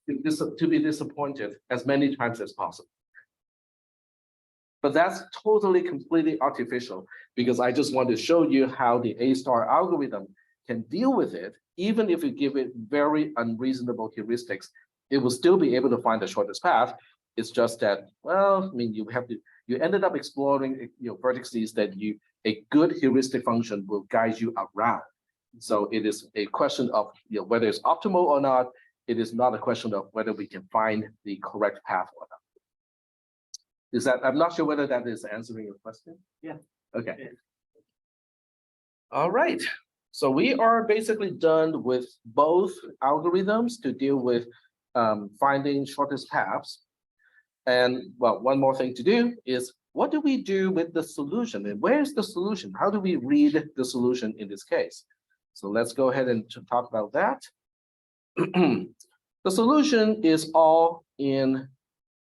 A: to be disappointed as many times as possible. But that's totally, completely artificial, because I just want to show you how the A star algorithm can deal with it. Even if you give it very unreasonable heuristics, it will still be able to find the shortest path. It's just that, well, I mean, you ended up exploring vertices that a good heuristic function will guide you around. So it is a question of whether it's optimal or not. It is not a question of whether we can find the correct path or not. I'm not sure whether that is answering your question.
B: Yeah.
A: Okay.
B: Yeah.
A: All right. So we are basically done with both algorithms to deal with finding shortest paths. And well, one more thing to do is, what do we do with the solution? And where's the solution? How do we read the solution in this case? So let's go ahead and talk about that. The solution is all in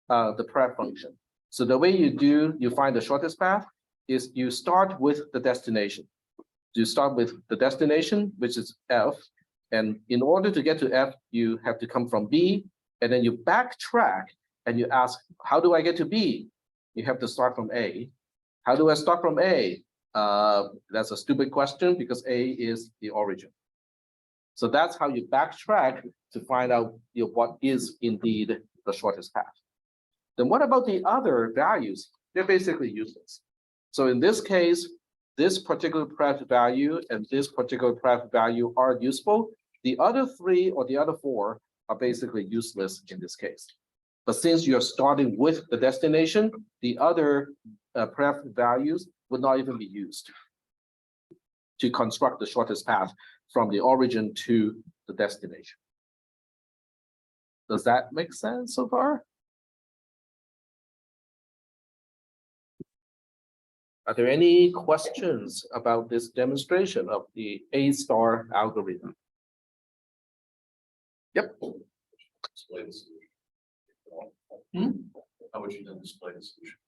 A: the pref function. So the way you find the shortest path is you start with the destination. You start with the destination, which is F. And in order to get to F, you have to come from B, and then you backtrack and you ask, how do I get to B? You have to start from A. How do I start from A? That's a stupid question, because A is the origin. So that's how you backtrack to find out what is indeed the shortest path. Then what about the other values? They're basically useless. So in this case, this particular pref value and this particular pref value are useful. The other three or the other four are basically useless in this case. But since you're starting with the destination, the other pref values would not even be used to construct the shortest path from the origin to the destination. Does that make sense so far? Are there any questions about this demonstration of the A star algorithm? Yep.
C: Display the solution. How would you then display the solution?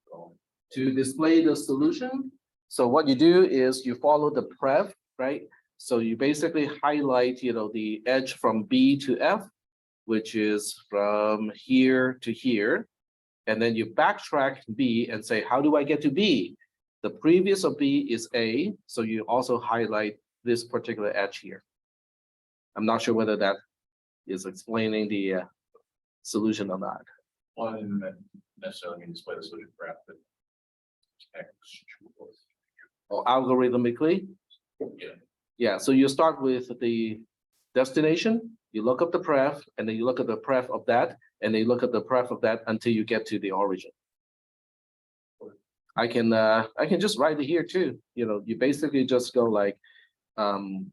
A: To display the solution, so what you do is you follow the pref, right? So you basically highlight, the edge from B to F, which is from here to here. And then you backtrack B and say, how do I get to B? The previous of B is A, so you also highlight this particular edge here. I'm not sure whether that is explaining the solution or not.
C: Well, I didn't necessarily mean display the solution graph, but textual.
A: Or algorithmically.
C: Yeah.
A: Yeah, so you start with the destination, you look up the pref, and then you look at the pref of that, and then you look at the pref of that until you get to the origin. I can just write it here too. You basically just go like I'm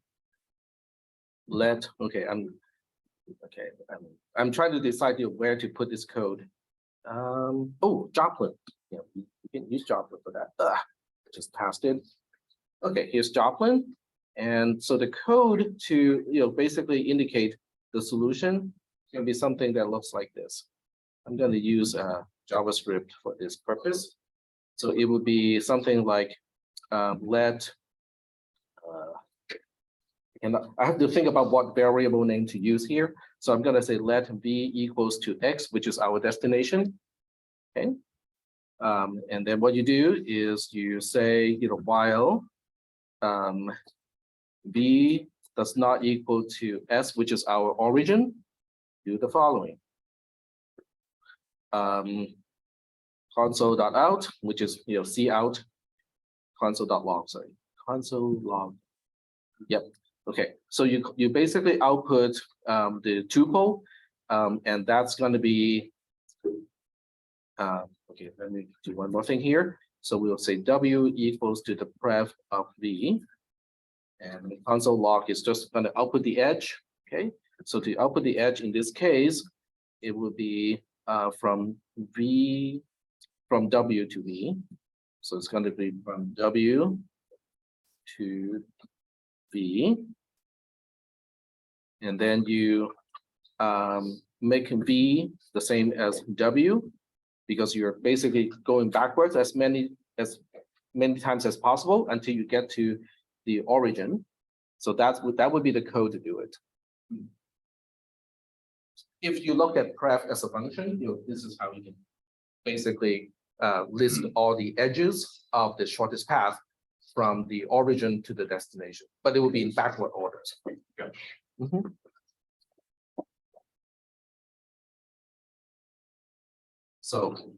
A: trying to decide where to put this code. Oh, Joplin. Yeah, you can use Joplin for that. Just passed it. Okay, here's Joplin. And so the code to basically indicate the solution can be something that looks like this. I'm going to use JavaScript for this purpose. So it would be something like let, and I have to think about what variable name to use here. So I'm going to say let b equals to x, which is our destination. Okay. And then what you do is you say, while v does not equal to s, which is our origin, do the following. Console.out, which is C out, console.log, sorry, console log. Yep. Okay, so you basically output the tuple, and that's going to be okay. Let me do one more thing here. So we'll say w equals to the pref of v, and the console log is just going to output the edge. Okay, so to output the edge in this case, it will be from w to v. So it's going to be from w to v, and then you make v the same as w, because you're basically going backwards as many times as possible until you get to the origin. So that would be the code to do it. If you look at pref as a function, this is how you can basically list all the edges of the shortest path from the origin to the destination, but it will be in backward orders. Mhm. So,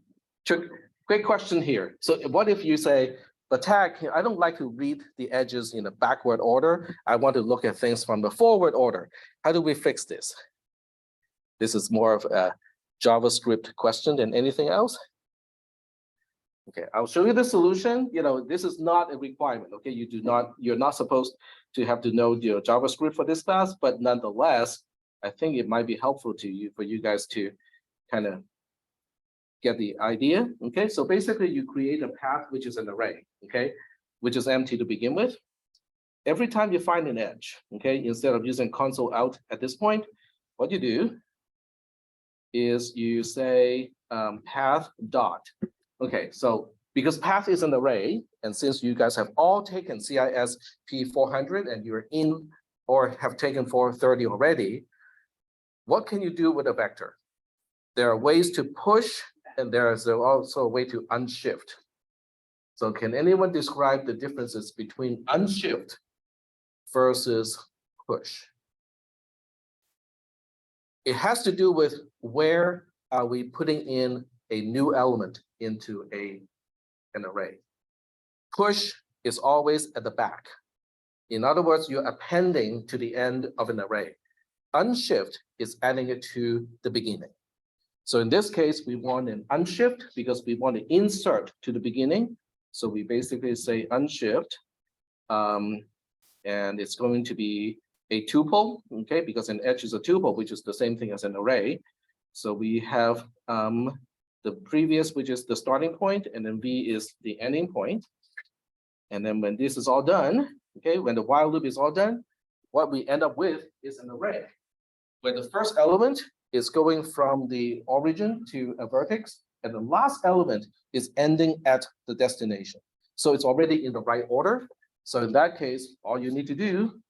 A: great question here. So what if you say, the tag, I don't like to read the edges in a backward order. I want to look at things from the forward order. How do we fix this? This is more of a JavaScript question than anything else. Okay, I'll show you the solution. This is not a requirement. Okay, you're not supposed to have to know your JavaScript for this class, but nonetheless, I think it might be helpful for you guys to kind of get the idea. Okay, so basically you create a path which is an array, okay, which is empty to begin with. Every time you find an edge, okay, instead of using console out at this point, what you do is you say path dot. Okay, so because path is an array, and since you guys have all taken CISP440 and you're in or have taken 430 already, what can you do with a vector? There are ways to push, and there is also a way to unshift. So can anyone describe the differences between unshift versus push? It has to do with where are we putting in a new element into an array. Push is always at the back. In other words, you're appending to the end of an array. Unshift is adding it to the beginning. So in this case, we want an unshift because we want to insert to the beginning. So we basically say unshift, and it's going to be a tuple, okay, because an edge is a tuple, which is the same thing as an array. So we have the previous, which is the starting point, and then v is the ending point. And then when this is all done, okay, when the while loop is all done, what we end up with is an array, where the first element is going from the origin to a vertex, and the last element is ending at the destination. So it's already in the right order. So in that case, all you need to do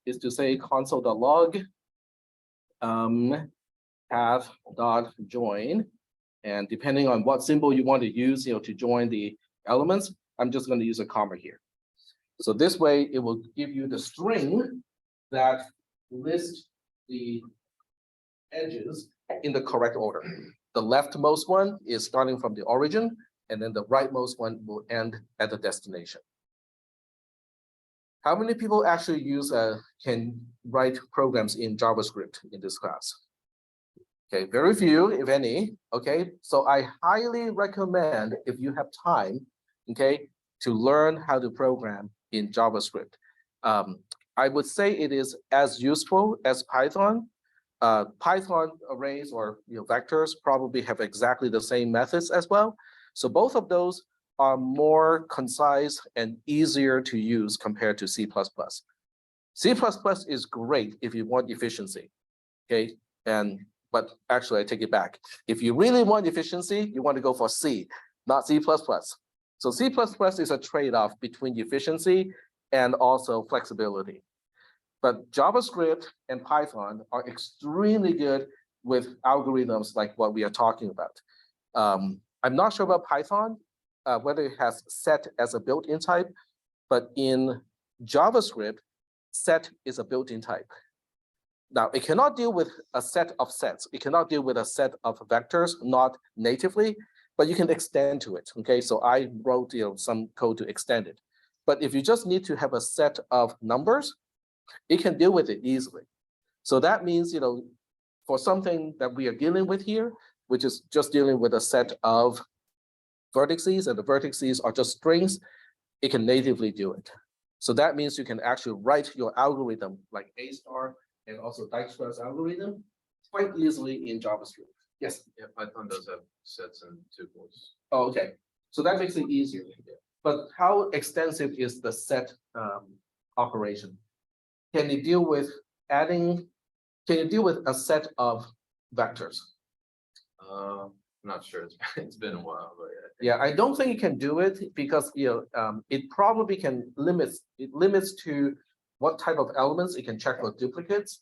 A: is to say console.log path.join, and depending on what symbol you want to use, to join the elements, I'm just going to use a comma here. So this way, it will give you the string that lists the edges in the correct order. The leftmost one is starting from the origin, and then the rightmost one will end at the destination. How many people actually can write programs in JavaScript in this class? Okay, very few, if any. Okay, so I highly recommend, if you have time, okay, to learn how to program in JavaScript. I would say it is as useful as Python. Python arrays or vectors probably have exactly the same methods as well. So both of those are more concise and easier to use compared to C++. C++ is great if you want efficiency, okay? But actually, I take it back. If you really want efficiency, you want to go for C, not C++. So C++ is a trade-off between efficiency and also flexibility. But JavaScript and Python are extremely good with algorithms like what we are talking about. I'm not sure about Python, whether it has set as a built-in type, but in JavaScript, set is a built-in type. Now, it cannot deal with a set of sets. It cannot deal with a set of vectors, not natively, but you can extend to it, okay? So I wrote some code to extend it. But if you just need to have a set of numbers, it can deal with it easily. So that means, for something that we are dealing with here, which is just dealing with a set of vertices, and the vertices are just strings, it can natively do it. So that means you can actually write your algorithm like A star and also Dijkstra's algorithm quite easily in JavaScript. Yes.
C: Yeah, Python does have sets and tuples.
A: Oh, okay. So that makes it easier. But how extensive is the set operation? Can it deal with adding? Can you deal with a set of vectors?
C: I'm not sure, it's been a while, but
A: Yeah, I don't think it can do it because it probably can limits to what type of elements it can check for duplicates.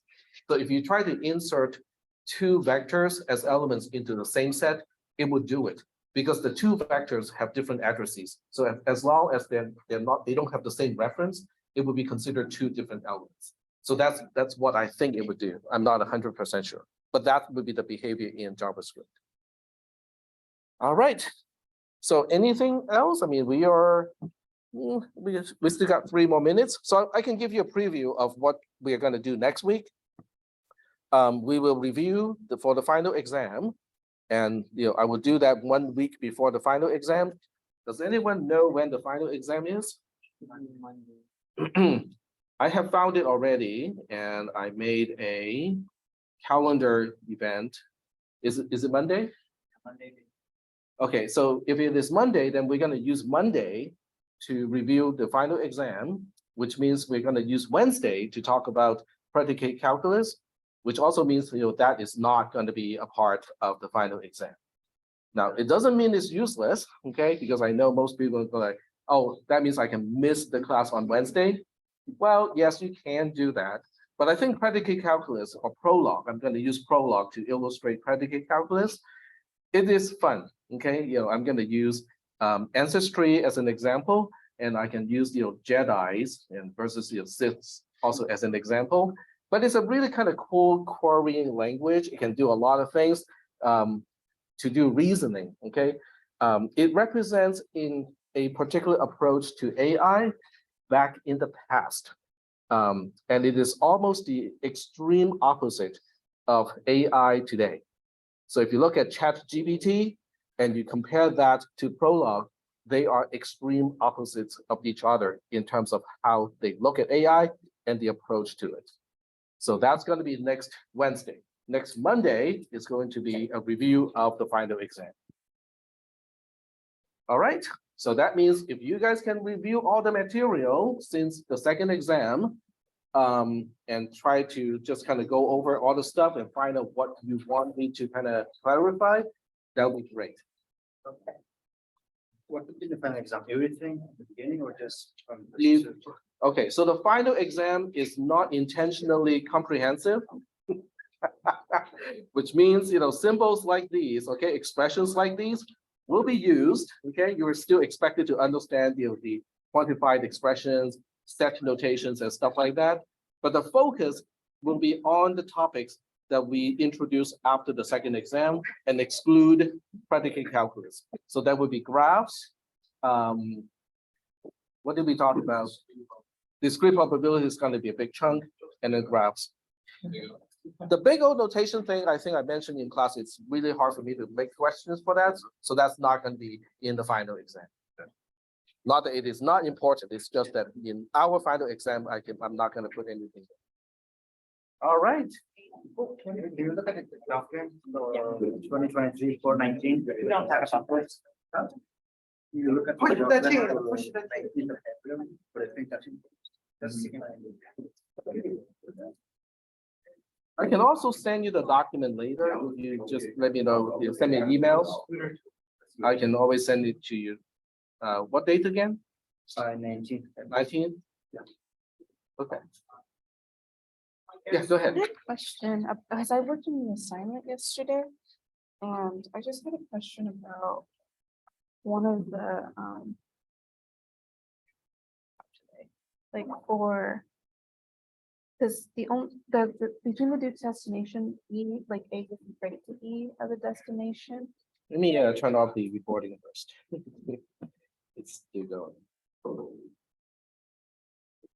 A: So if you try to insert two vectors as elements into the same set, it would do it because the two vectors have different addresses. So as long as they don't have the same reference, it would be considered two different elements. So that's what I think it would do. I'm not 100% sure, but that would be the behavior in JavaScript. All right. So anything else? I mean, we still got 3 more minutes. So I can give you a preview of what we are going to do next week. We will review for the final exam. And I will do that 1 week before the final exam. Does anyone know when the final exam is? I have found it already, and I made a calendar event. Is it Monday?
F: Monday.
A: Okay, so if it is Monday, then we're going to use Monday to review the final exam, which means we're going to use Wednesday to talk about predicate calculus, which also means that is not going to be a part of the final exam. Now, it doesn't mean it's useless, okay? Because I know most people are like, oh, that means I can miss the class on Wednesday. Well, yes, you can do that. But I think predicate calculus or Prolog, I'm going to use Prolog to illustrate predicate calculus. It is fun, okay? I'm going to use ancestry as an example, and I can use Jedi's and versus Siths also as an example. But it's a really kind of cool querying language. It can do a lot of things to do reasoning, okay? It represents in a particular approach to AI back in the past. And it is almost the extreme opposite of AI today. So if you look at ChatGPT and you compare that to Prolog, they are extreme opposites of each other in terms of how they look at AI and the approach to it. So that's going to be next Wednesday. Next Monday is going to be a review of the final exam. All right, so that means if you guys can review all the material since the second exam, and try to just kind of go over all the stuff and find out what you want me to kind of clarify, that would be great.
B: Okay. What would be the final exam? Everything at the beginning or just from
A: Okay, so the final exam is not intentionally comprehensive, which means symbols like these, okay, expressions like these will be used. Okay, you're still expected to understand the quantified expressions, set notations, and stuff like that. But the focus will be on the topics that we introduce after the second exam and exclude predicate calculus. So that would be graphs. What did we talk about? Discrete probability is going to be a big chunk, and then graphs. The big old notation thing, I think I mentioned in class, it's really hard for me to make questions for that. So that's not going to be in the final exam. Not that it is not important, it's just that in our final exam, I'm not going to put anything. All right.
B: Do you look at the document, 2023, 419? We don't have a software. You look at. Push that thing, push that thing. But I think that's.
A: I can also send you the document later. If you just let me know, send me emails. I can always send it to you. What date again?
B: 19.
A: 19? Yeah. Okay. Yeah, go ahead.
G: Quick question, because I worked on the assignment yesterday, and I just had a question about one of the, like for Cause between the Duke's destination, E, like A goes from freight to E as a destination.
A: Let me turn off the recording first. It's still going.